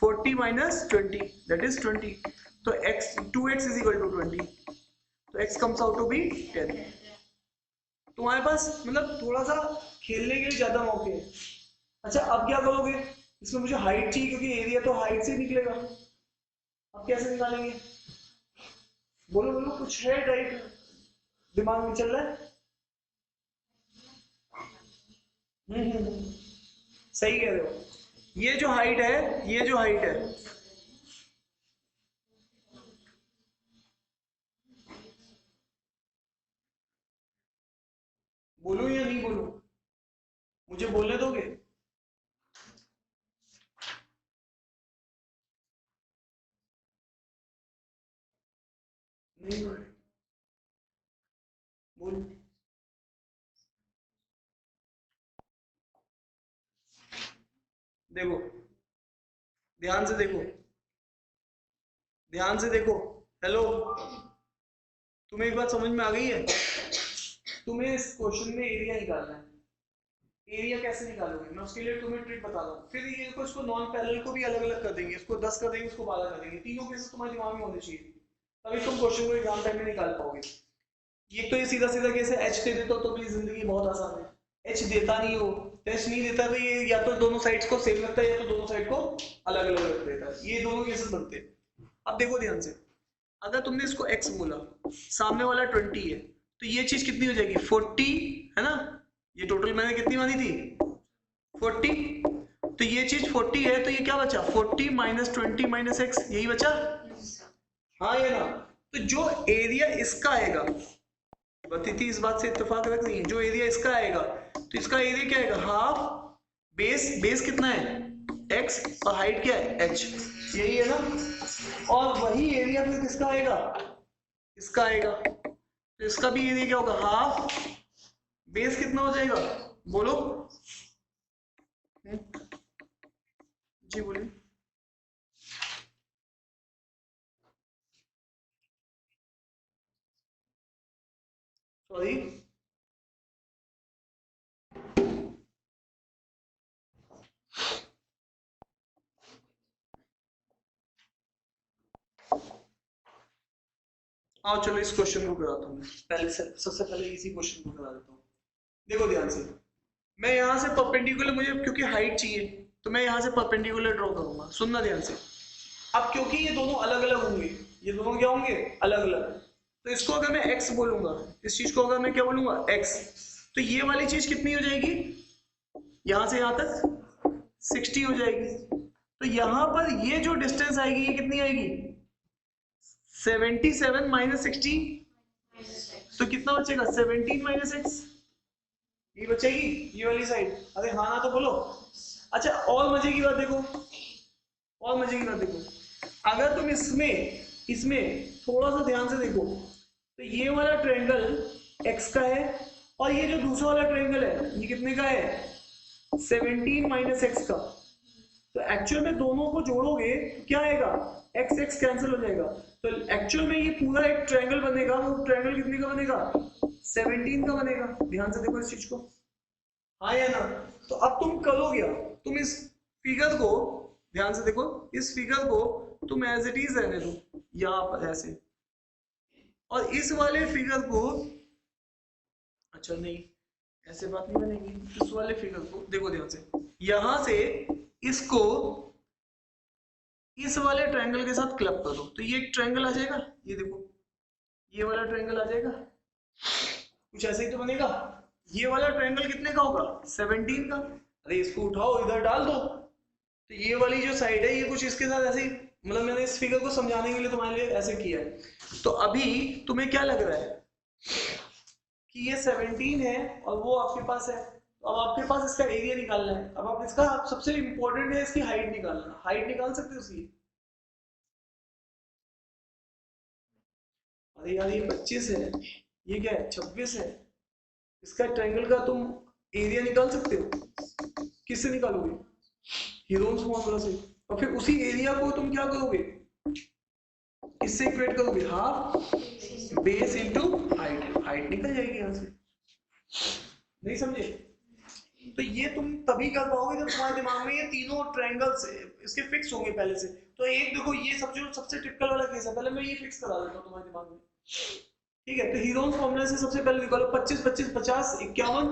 [SPEAKER 1] 40 माइनस 20 दैट इज 20। तो x 2x is equal to 20, तो x comes out to be 10। तुम्हारे पास मतलब थोड़ा सा खेलने के लिए ज्यादा मौके हैं। अच्छा अब क्या करोगे, इसमें मुझे हाइट चाहिए क्योंकि एरिया तो हाइट से निकलेगा। अब कैसे निकालेंगे, बोलो बोलो, कुछ है राइट दिमाग में चल रहा है। सही कह रहे हो। ये जो हाइट है, ये जो हाइट है, बोलूं या नहीं बोलूं? मुझे बोलने दोगे? नहीं बोल। देखो ध्यान से देखो, ध्यान से देखो। हेलो, तुम्हें एक बात समझ में आ गई है? तुम्हें इस क्वेश्चन में एरिया निकालना है। एरिया कैसे निकालोगे? मैं उसके लिए तुम्हें ट्रिक बता रहा हूँ। फिर ये को इसको नॉन पैरेलल को भी अलग अलग कर देंगे, इसको 10 कर देंगे, इसको 12 कर देंगे। तीनों केसेस तुम्हारे दिमाग में होने चाहिए, तभी तुम क्वेश्चन को एग्जाम टाइम में निकाल पाओगे। ये तो ये सीधा सीधा केस है, एच दे देते हो तो भी जिंदगी बहुत आसान है। एच देता नहीं हो, टेस्ट नहीं देता, तो ये या तो दोनों साइड्स को सेम रखता है या तो दोनों साइड को अलग अलग रख देता है। ये दोनों केसेस बनते हैं। अब देखो ध्यान से, अगर तुमने इसको x बोला, सामने वाला 20 है, तो ये चीज कितनी हो जाएगी? 40 है ना? ये टोटल मैंने कितनी मानी थी? 40। तो ये चीज 40 है, तो ये क्या बचा? 40 माइनस 20 माइनस x, यही बचा। हाँ ये ना? तो जो एरिया इसका आएगा, बतिथि इस बात से इत्तेफाक रख रही है, जो एरिया इसका आएगा, तो इसका एरिया क्या आएगा? हाफ बेस, बेस कितना है? x, और हाइट क्या है? h, यही है ना? और वही एरिया फिर किसका आएगा? इसका आएगा। तो इसका भी एरिया क्या होगा? हाफ बेस कितना हो जाएगा? बोलो। जी बोलिए। सॉरी, आओ चलो इस क्वेश्चन को कराता हूँ। पहले से सबसे पहले इसी क्वेश्चन को करा देता हूँ। देखो ध्यान से, मैं यहाँ से परपेंडिकुलर, मुझे क्योंकि हाइट चाहिए तो मैं यहाँ से परपेंडिकुलर ड्रॉ करूंगा। सुनना ध्यान से। अब क्योंकि ये दोनों अलग अलग होंगे, ये दोनों क्या होंगे? अलग अलग। तो इसको अगर मैं x बोलूंगा, इस चीज को अगर मैं क्या बोलूंगा? x, तो ये वाली चीज कितनी हो जाएगी? यहां से यहां तक 60 हो जाएगी। तो यहां पर ये जो डिस्टेंस आएगी, ये कितनी आएगी? 77 माइनस 60, तो कितना बचेगा? 17 माइनस x, ये बचेगी ये वाली साइड। अरे हाँ ना तो बोलो। अच्छा, और मजे की बात देखो, और मजे की बात देखो, अगर तुम इसमें इसमें थोड़ा सा ध्यान से देखो, तो ये वाला ट्रायंगल x का है, और ये जो दूसरा वाला ट्रायंगल है, ये कितने का है? 17 माइनस एक्स का। तो एक्चुअल में दोनों को जोड़ोगे तो क्या आएगा? x x कैंसिल हो जाएगा। तो एक्चुअल में ये पूरा एक ट्रायंगल बनेगा, वो ट्रायंगल कितने का बनेगा? 17 का बनेगा। ध्यान से देखो इस चीज को, हाँ या ना? तो अब तुम करोगे, तुम इस फिगर को ध्यान से देखो, इस फिगर को तुम एज इट इज रहने दो यहाँ पर ऐसे, और इस वाले फिगर को, अच्छा नहीं ऐसे बात नहीं बनेगी, इस वाले फिगर को देखो ध्यान से, यहां से इसको इस वाले ट्रायंगल के साथ क्लब कर दो, तो ये एक ट्रायंगल आ जाएगा। ये देखो, ये वाला ट्रायंगल आ जाएगा, कुछ ऐसे ही तो बनेगा। ये वाला ट्रायंगल कितने का होगा? 17 का। अरे इसको उठाओ, इधर डाल दो, तो ये वाली जो साइड है, ये कुछ इसके साथ ऐसे ही, मतलब मैंने इस फिगर को समझाने के लिए तुम्हारे लिए ऐसे किया है। तो अभी तुम्हें क्या लग रहा है कि ये 17 है और वो आपके पास है, तो अब आपके पास इसका एरिया निकालना है। अब आप इसका सबसे इंपॉर्टेंट है इसकी हाइट निकालना। हाइट निकाल सकते हो उसकी? अरे यार ये 25 है, ये क्या है? 26 है। इसका ट्रायंगल का तुम एरिया निकाल सकते हो? किससे निकालोगे? हीरोन्स फॉर्मूला से। और फिर उसी एरिया को तुम क्या करोगे? इससे इक्वेट करोगे, half base into height. Height निकल जाएगी यहां से। नहीं समझे? तो ये तुम तभी कर पाओगे जब तुम्हारे दिमाग में ये तीनों ट्रायंगल्स इसके फिक्स होंगे पहले से। तो एक देखो, ये सबसे टिपिकल वाला केस है, पहले मैं ये फिक्स करा देता हूँ तुम्हारे दिमाग में। ठीक है, तो हीरोन्स फॉर्मूला से सबसे पहले निकालो 25 25 50 51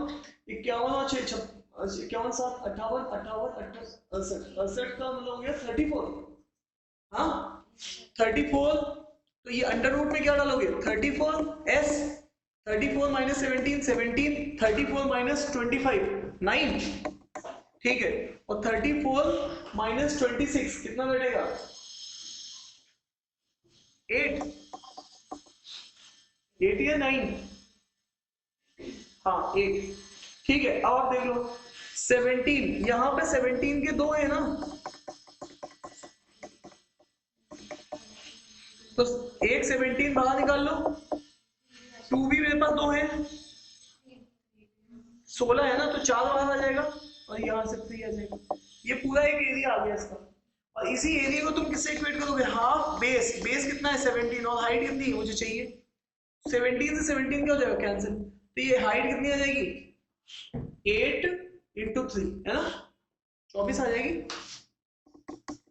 [SPEAKER 1] 51 और 6 51 7 58 58 68 68 का मतलब हो गया 34। हाँ 34, तो ये अंडर रूट में क्या डालोगे? 34 s, 34 माइनस 17 17, 34 माइनस 25 9, ठीक है, और 34 माइनस 26 कितना बैठेगा? 8 8 या 9? हाँ 1, ठीक है। अब आप देख लो 17, यहाँ पे 17 के 2 है ना, तो एक 17 बाहर निकाल लो, 2 भी मेरे पास 2 है, 16 है ना, तो 4 बाहर आ जाएगा और यहाँ से 3 आ जाएगा। ये पूरा एक एरिया आ गया इसका। और इसी एरिया को तुम किससे इक्वेट करोगे, हाफ बेस, बेस कितना है 17 और हाइट कितनी है मुझे चाहिए, 17 से 17 क्या हो जाएगा कैंसिल, तो ये हाइट कितनी आ जाएगी 8 × 3 है ना, 24 आ जाएगी।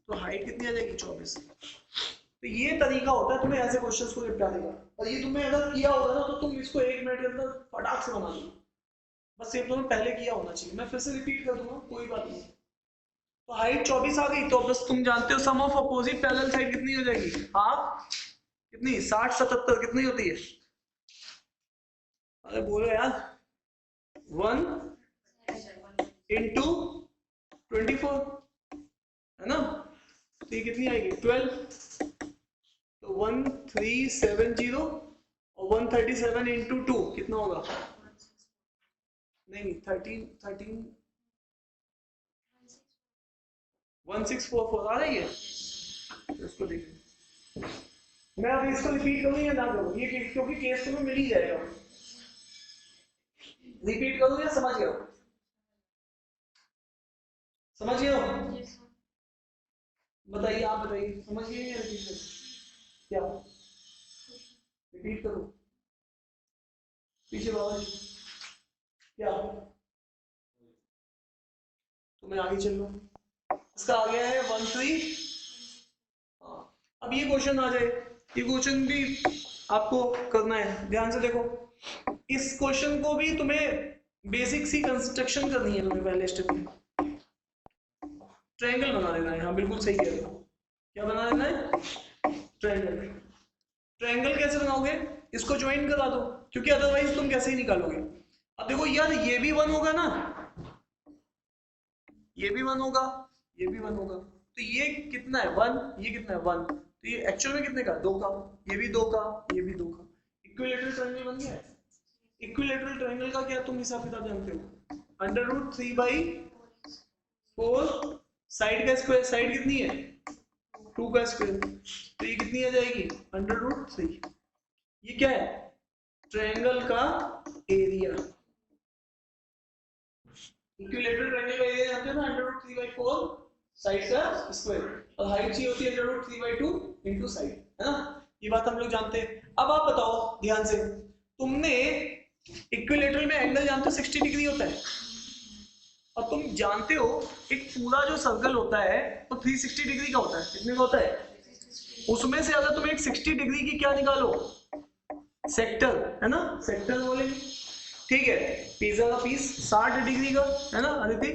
[SPEAKER 1] तो हाइट कितनी आ जाएगी 24। तो ये तरीका होता है तुम्हें ऐसे क्वेश्चंस को निपटाने का, और ये तुमने अगर किया होगा ना तो तुम इसको 1 मिनट के अंदर फटाक से बना लो। बस ये तुम्हें पहले किया होना चाहिए, मैं फिर से रिपीट कर दूंगा, कोई बात नहीं। तो हाइट 24 आ गई, तो बस तुम जानते हो सम ऑफ अपोजिट पैरेलल साइड कितनी हो जाएगी, हाफ कितनी 60 77 कितनी होती है, अरे बोलो यार, 1 × 24 है ना, तो ये कितनी आएगी 12, तो 1370 और 137 × 2 कितना होगा, नहीं 13 1644 आ रही है, तो इसको देखिए। मैं अभी इसको रिपीट करूँ या ना करूँ, ये क्योंकि केस तुम्हें मिल ही जाएगा, रिपीट करूँ या समझ गए हो, समझ गए हो, बताइए, आप बताइए समझ गए या रिपीट करूँ, क्या रिपीट करूँ, पीछे बाबा जी क्या, तो मैं आगे चल लूँ, इसका आ गया है 13। अब ये क्वेश्चन आ जाए, ये क्वेश्चन भी आपको करना है, ध्यान से देखो, इस क्वेश्चन को भी तुम्हें बेसिक सी कंस्ट्रक्शन करनी है, तुम्हें पहले स्टेप में ट्रायंगल बना देना है, हाँ बिल्कुल सही कह रहे हो, क्या बना देना है ट्रायंगल। ट्रायंगल कैसे बनाओगे, इसको ज्वाइन करा दो, क्योंकि अदरवाइज तुम कैसे ही निकालोगे। अब देखो यार, ये भी 1 होगा ना, ये भी 1 होगा, ये भी 1 होगा, तो ये कितना है 1, ये कितना है 1, तो ये एक्चुअल में कितने का 2 का, ये भी 2 का, ये भी 2 का, इक्विलैटरल ट्रायंगल बन गया। इक्विलैटरल ट्रायंगल का क्या तुम हिसाब किताब जानते हो, √3/4, साइड का स्क्वायर, साइड कितनी है 2 का स्क्वायर, तो ये कितनी आ जाएगी √3। ये क्या है ट्रायंगल का एरिया, इक्विलैटरल ट्रायंगल का एरिया जानते हो ना, √3/4 साइड का स्क्वायर, और हाइट चाहिए होती है √3/2 × साइड, है ना, ये बात हम लोग जानते हैं। अब आप बताओ ध्यान से, तुमने इक्विलैटरल में एंगल जानते हो 60 डिग्री होता है, और तुम जानते हो एक पूरा जो सर्कल होता है वो 360 डिग्री का होता है, कितने का होता है, उसमें से अगर तुम एक 60 डिग्री की क्या निकालो सेक्टर, है ना, सेक्टर बोले, ठीक है, पिज्जा का पीस 60 डिग्री का है ना अदिति,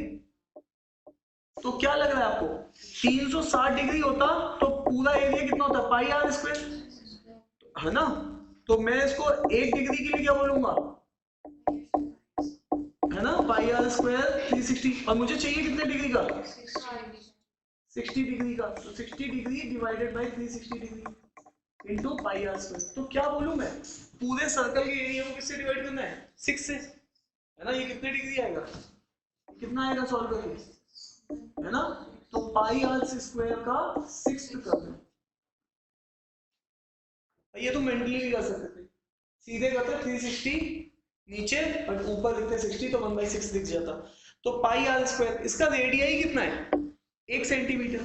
[SPEAKER 1] तो क्या लग रहा है आपको 360 डिग्री होता तो पूरा एरिया कितना होता πr², है ना, तो मैं इसको 1 डिग्री के लिए क्या बोलूंगा, है ना, πr² 360, और मुझे चाहिए कितने डिग्री का 60 डिग्री का, तो 60 degree divided by 360 degree into πr², तो क्या बोलूं मैं, पूरे सर्कल के एरिया को किससे डिवाइड करना है 6 से, है ना, ये कितने डिग्री आएगा, कितना आएगा सॉल्व करके, है ना, तो πr² का 6th करना, ये तो मेंटली भी कर सकते थे, सीधे करते 360 नीचे और ऊपर लिखते 60, तो 1/6 दिख जाता, तो πr², इसका रेडियाई कितना है 1 सेंटीमीटर,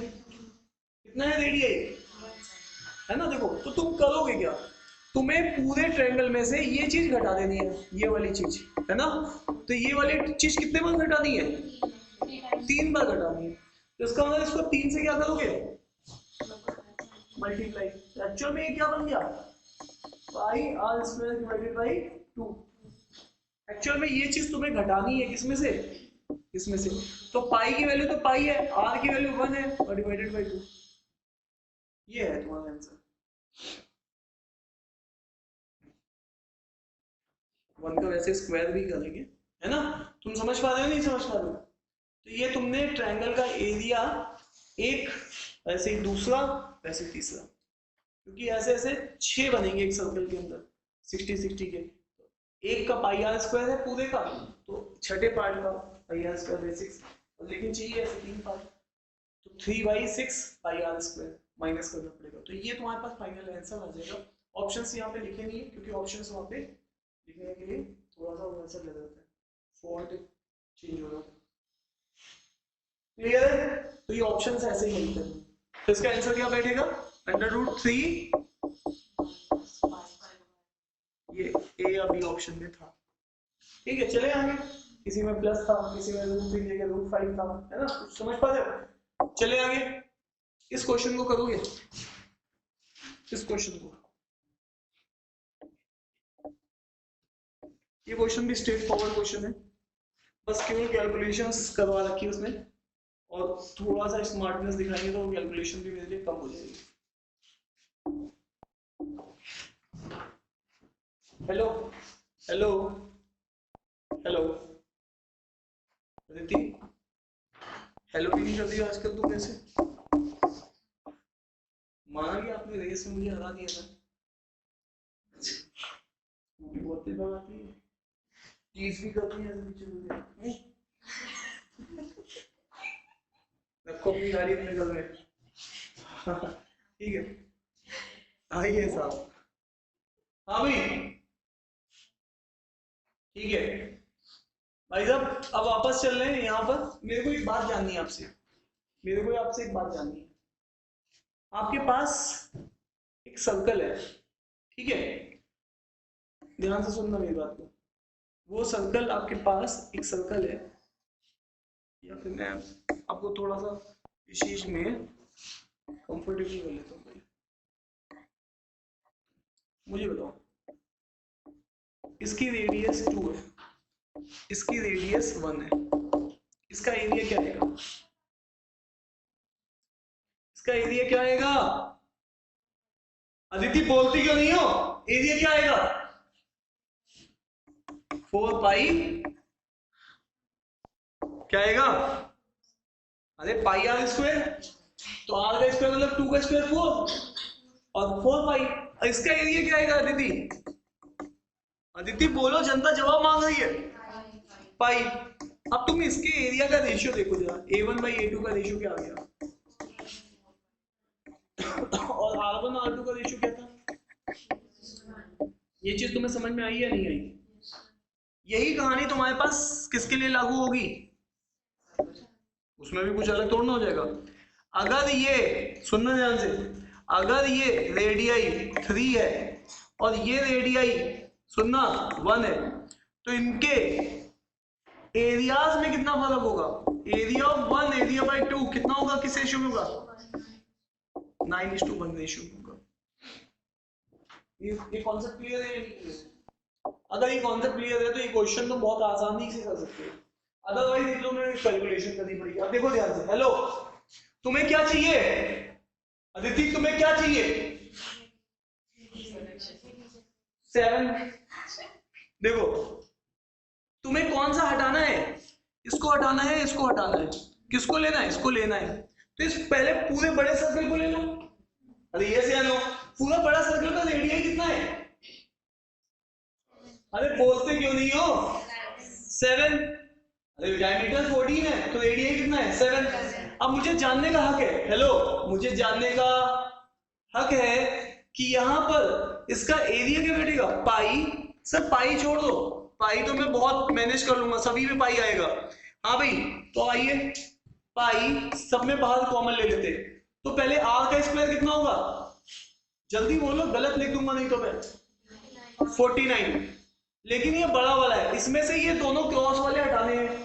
[SPEAKER 1] कितना है रेडियाई, है ना, देखो, तो तुम करोगे क्या, तुम्हें पूरे ट्रायंगल में से ये चीज घटा देनी है, ये वाली चीज, है ना, तो ये वाली चीज कितने बार घटानी है 3 बार घटानी है, तो इसका मतलब इसको 3 से क्या करोगे मल्टीप्लाई, एक्चुअल में ये क्या बन गया πr² डिवाइडेड बाय 2, एक्चुअल में ये चीज तुम्हें घटानी है किसमें से, इसमें से, तो पाई की वैल्यू तो पाई है, r की वैल्यू 1 है और डिवाइडेड बाय 2, ये है तुम्हारा आंसर, 1 का वैसे स्क्वायर भी करेंगे, है ना, तुम समझ पा रहे हो नहीं समझ पा रहे हो, तो ये तुमने ट्रायंगल का एरिया एक, वैसे ही दूसरा, वैसे तीसरा, क्योंकि ऐसे ऐसे 6 बनेंगे एक सर्कल के अंदर 60 60 के, एक का पाई आर स्क्वायर है पूरे का, तो छठे पार्ट का पाई आर स्क्वायर बाई 6, लेकिन चाहिए ऐसे 3 पार्ट, तो 3/6 पाई आर स्क्वायर माइनस करना पड़ेगा। तो ये तुम्हारे पास फाइनल आंसर आ जाएगा। ऑप्शंस यहाँ पे लिखे नहीं है क्योंकि ऑप्शंस वहाँ पे लिखने के लिए थोड़ा सा वैसा लग जाता है, फॉन्ट चेंज हो जाता है। क्लियर है? तो ये ऑप्शंस ऐसे ही मिलते हैं। तो इसका आंसर क्या बैठेगा? √3, ये ए या बी ऑप्शन में था। ठीक है, चले आगे। किसी में प्लस था, किसी में √3 लेके √5 था, है ना? कुछ समझ पा रहे हो? चले आगे। इस क्वेश्चन को करोगे, इस क्वेश्चन को, ये क्वेश्चन भी स्ट्रेट फॉरवर्ड क्वेश्चन है, बस केवल कैलकुलेशंस करवा रखी है उसमें और थोड़ा सा स्मार्टनेस दिखाएंगे तो कैलकुलेशन भी मेरे लिए कम हो जाएगी। Hello hello hello Aditi, hello भी नहीं करती आजकल तो कैसे? माना कि आपने रेस में मुझे हरा दिया था, बहुत तेज आती है, चीज भी करती है पीछे मुझे। रखो अपनी गाड़ी अपने घर में। ठीक है, आइए साहब। हाँ भाई, ठीक है भाई साहब, अब वापस चल रहे हैं यहाँ पर। मेरे को एक बात जाननी है आपसे, मेरे को आपसे एक बात जाननी है। आपके पास एक सर्कल है, ठीक है, ध्यान से सुनना मेरी बात को। वो सर्कल, आपके पास एक सर्कल है, या फिर मैं आपको थोड़ा सा इस चीज में कंफर्टेबल कर लेता हूँ। मुझे बताओ, इसकी रेडियस 2 है, इसकी रेडियस 1 है, इसका एरिया क्या आएगा? इसका एरिया क्या आएगा? अदिति बोलती क्यों नहीं हो? एरिया क्या आएगा? 4 पाई, क्या आएगा? अरे पाई आर स्क्वायर, तो आर का स्क्वायर मतलब 2 का स्क्वायर 4 और 4 पाई। इसका एरिया क्या आएगा अदिति? अदिति बोलो, जनता जवाब मांग रही है। पाई। अब तुम इसके एरिया का रेशियो देखो जरा, A1/A2 का रेशियो क्या आ गया और R1 R2 का रेशियो क्या था? ये चीज तुम्हें समझ में आई या नहीं आई? यही कहानी तुम्हारे पास किसके लिए लागू होगी? उसमें भी कुछ अलग थोड़ा ना हो जाएगा। अगर ये, सुनना ध्यान से, अगर ये रेडियाई 3 है और ये रेडियाई, सुनना, 1 है, तो इनके एरियाज में कितना फर्क होगा? एरिया ऑफ 1 एरिया बाय 2 कितना होगा? किस रेशियो में होगा? 9:1 रेशियो में होगा। ये कॉन्सेप्ट क्लियर है या नहीं क्लियर? अगर ये कॉन्सेप्ट क्लियर है तो ये क्वेश्चन तो बहुत आसानी से कर सकते हैं, अदरवाइज ये तुम्हें कैलकुलेशन करनी पड़ेगी। अब देखो ध्यान से, हेलो, तुम्हें क्या चाहिए अदिति? तुम्हें क्या चाहिए? 7। देखो, तुम्हें कौन सा हटाना है? इसको हटाना है, इसको हटाना है, किसको लेना है? इसको लेना है। तो इस पहले पूरे बड़े सर्कल को ले लो। अरे ये से लो, पूरा बड़ा सर्कल का रेडियस कितना है? अरे बोलते क्यों नहीं हो? 7। अरे डायमीटर 14 है तो रेडियस कितना है? 7। अब मुझे जानने का हक है, हेलो, मुझे जानने का हक है कि यहाँ पर इसका एरिया क्या बैठेगा? पाई। सर पाई छोड़ दो, पाई तो मैं बहुत मैनेज कर लूंगा, सभी में पाई आएगा। हाँ भाई, तो आइए पाई सब में बाहर कॉमन ले लेते। तो पहले आर का स्क्वायर कितना होगा? जल्दी बोलो, गलत लिख दूंगा नहीं तो मैं। 49। लेकिन ये बड़ा वाला है, इसमें से ये दोनों क्रॉस वाले हटाने हैं,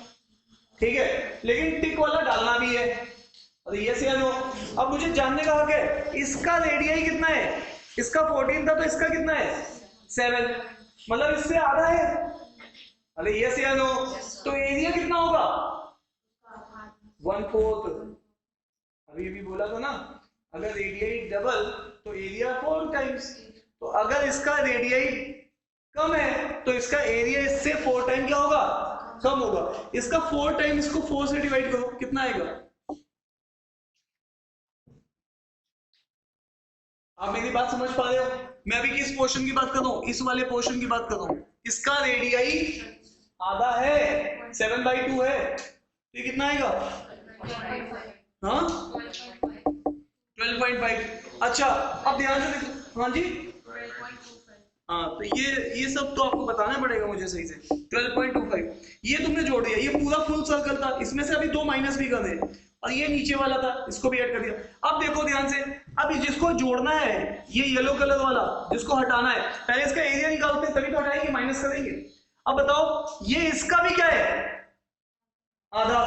[SPEAKER 1] ठीक है, लेकिन टिक वाला डालना भी है। अरे ये से लो, अब मुझे जानने का हक है इसका रेडियस कितना है? इसका 14 था तो इसका कितना है? 7, मतलब इससे आधा है। अरे ये से लो, तो एरिया कितना होगा? 1/4। अभी भी बोला था ना, अगर रेडियस डबल तो एरिया 4 टाइम्स। तो अगर इसका रेडियस कम है तो इसका एरिया इससे 4 टाइम क्या होगा? कम होगा। इसका 4 टाइम, इसको 4 से डिवाइड करो, कितना आएगा? आप मेरी बात समझ पा रहे हो? मैं अभी किस पोर्शन की बात कर रहा हूँ? इस वाले पोर्शन की बात कर रहा हूँ। इसका रेडियाई आधा है, 7/2 है, तो ये कितना आएगा? हाँ 12.5। अच्छा अब ध्यान से देखो। हाँ जी, हाँ तो ये सब तो आपको बताना पड़ेगा मुझे सही से। 12.25 ये तुमने जोड़ दिया, ये पूरा फुल सर्कल था, इसमें से अभी 2 माइनस भी कर दे, और ये नीचे वाला था, इसको भी ऐड कर दिया। अब देखो ध्यान से, अब जिसको जोड़ना है, ये येलो कलर वाला जिसको हटाना है, पहले इसका एरिया निकालते हैं, तभी तो हटाएंगे, माइनस करेंगे। अब बताओ ये इसका भी क्या है? आधा।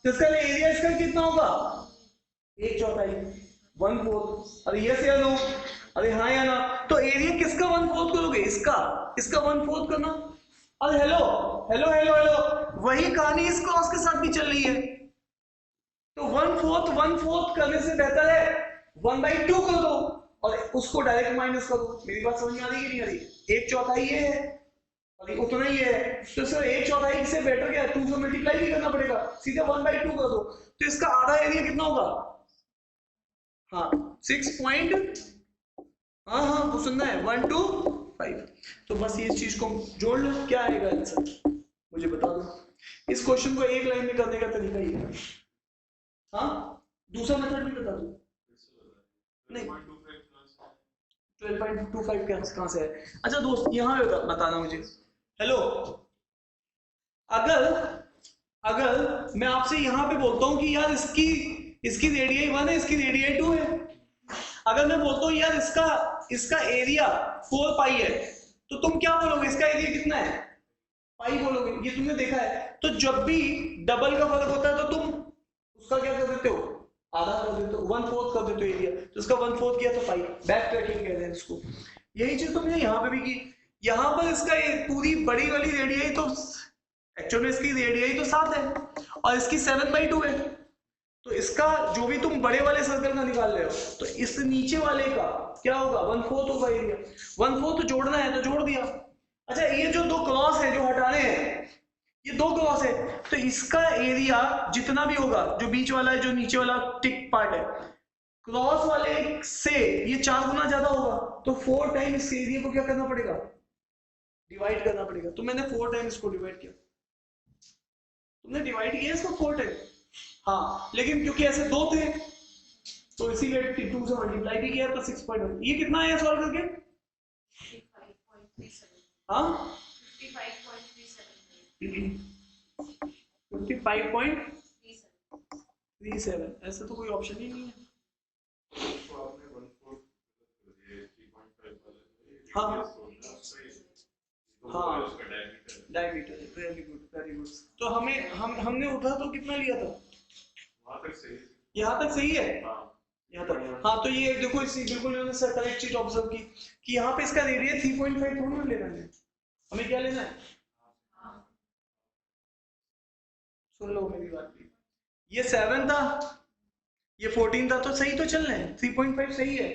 [SPEAKER 1] तो इसका एरिया इसका कितना होगा? 1/4, 1/4। अरे यस या नो? अरे हाँ या ना? तो एरिया किसका 1/4 करोगे? इसका 1/4 करना। अरे हेलो हेलो हेलो हेलो, वही कहानी इस क्रॉस के साथ भी चल रही है। तो 1/4 करने से बेहतर है 1/2 कर दो और उसको डायरेक्ट माइनस कर दो। मेरी बात समझ में आ रही है कि नहीं आ रही? 1/4 ये है और उतना ही है, तो सर 1/4 से बेटर क्या है? 2 से मल्टीप्लाई भी करना पड़ेगा, सीधे 1/2 कर दो। तो इसका आधा एरिया कितना होगा? हाँ 6 पॉइंट, हाँ हाँ वो सुनना है, 1 to 5। तो बस ये इस चीज को जोड़ लो, क्या आएगा आंसर मुझे बता दो। इस क्वेश्चन को एक लाइन में करने का तरीका ये है। हाँ दूसरा मेथड भी बता दो। नहीं 12.25 कहाँ से है? अच्छा दोस्त यहाँ बताना मुझे। हेलो, अगर अगर मैं आपसे यहाँ पे बोलता हूँ कि यार इसकी रेडियाई 1 है, इसकी रेडियाई 2 है, अगर मैं बोलता हूँ यार इसका एरिया 4 पाई है, तो तुम क्या बोलोगे? इसका एरिया कितना है? पाई बोलोगे, ये तुमने देखा है। तो जब भी डबल का फर्क होता है तो तुम उसका क्या कर देते हो? आधा कर देते हो, 1/4 कर देते हो एरिया। तो इसका 1/4 किया तो पाई, बैक ट्रैकिंग कहते हैं इसको। यही चीज तुमने यहाँ पे भी की। यहाँ पर इसका पूरी बड़ी वाली रेडियाई तो एक्चुअल में इसकी रेडियाई तो 7 है और इसकी 7/2 है। तो इसका जो भी तुम बड़े वाले सर्कल का निकाल रहे हो, तो इस नीचे वाले का क्या होगा? 1/4 होगा एरिया। 1/4 जोड़ना है तो जोड़ दिया। अच्छा ये जो 2 क्रॉस है जो हटाने हैं, ये 2 क्रॉस है, तो इसका एरिया जितना भी होगा, जो बीच वाला है, जो नीचे वाला टिक पार्ट है, क्रॉस वाले से ये 4 गुना ज्यादा होगा। तो 4 टाइम इस एरिया को क्या करना पड़ेगा? डिवाइड करना पड़ेगा। तो मैंने 4 टाइम इसको डिवाइड किया। तुमने डिवाइड किया इसको 4 टाइम? हाँ, लेकिन क्योंकि ऐसे 2 थे तो इसीलिए 2 से मल्टीप्लाई भी किया तो 6.1। ये कितना आया सॉल्व करके? 55.37। हाँ 55.37। ऐसा तो कोई ऑप्शन ही नहीं है। हाँ हाँ diameter, very good very good. तो हमने उठा तो कितना लिया था? यहाँ तक सही है। यहाँ तक हाँ। तो ये देखो इसी बिल्कुल इन्होंने करेक्ट चीज ऑब्जर्व की कि यहाँ पे इसका एरिया 3.5 थोड़ा ना लेना है, हमें क्या लेना है? सुन लो मेरी बात भी, ये 7 था, ये 14 था, तो सही तो चल रहे हैं। 3.5 सही है,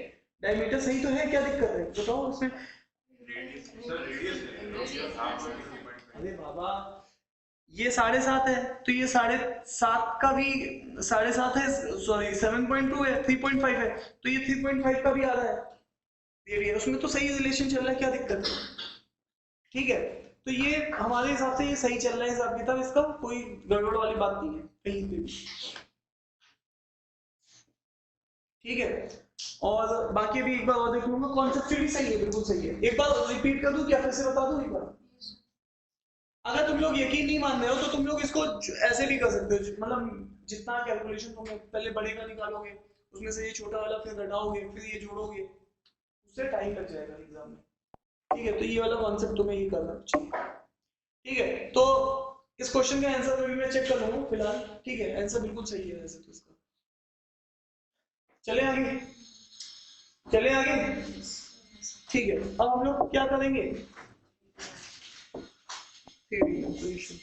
[SPEAKER 1] डायमीटर सही तो है, क्या दिक्कत है बताओ उसमें? अरे बाबा ये 7.5 है, तो ये 7.5 का भी 7.5 है, सॉरी 7.2 है, 3.5 है, तो ये 3.5 का भी आ रहा है एरिया, उसमें तो सही रिलेशन चल रहा है, क्या दिक्कत है? ठीक है, तो ये हमारे हिसाब से ये सही चल रहा है हिसाब किताब, इसका कोई गड़बड़ वाली बात नहीं है कहीं पे भी। ठीक है, और बाकी भी एक बार और देख लूंगा, कॉन्सेप्चुअली सही है, बिल्कुल सही है। एक बार रिपीट कर दूं क्या, फिर से बता दूं एक बार? अगर तुम लोग यकीन नहीं मान रहे हो तो तुम लोग इसको ऐसे भी कर सकते हो, मतलब जितना कैलकुलेशन तुम पहले बड़े का निकालोगे, उसमें से ये छोटा वाला फिर घटाओगे, फिर ये जोड़ोगे, उससे टाइम लग जाएगा एग्जाम में। ठीक है, तो ये वाला कॉन्सेप्ट तुम्हें ये करना चाहिए। ठीक है, तो इस क्वेश्चन का आंसर अभी मैं चेक कर लूंगा फिलहाल। ठीक है, आंसर बिल्कुल सही है वैसे तो इसका। चले आगे, चले आगे। ठीक है, अब हम लोग क्या करेंगे? Theory completion.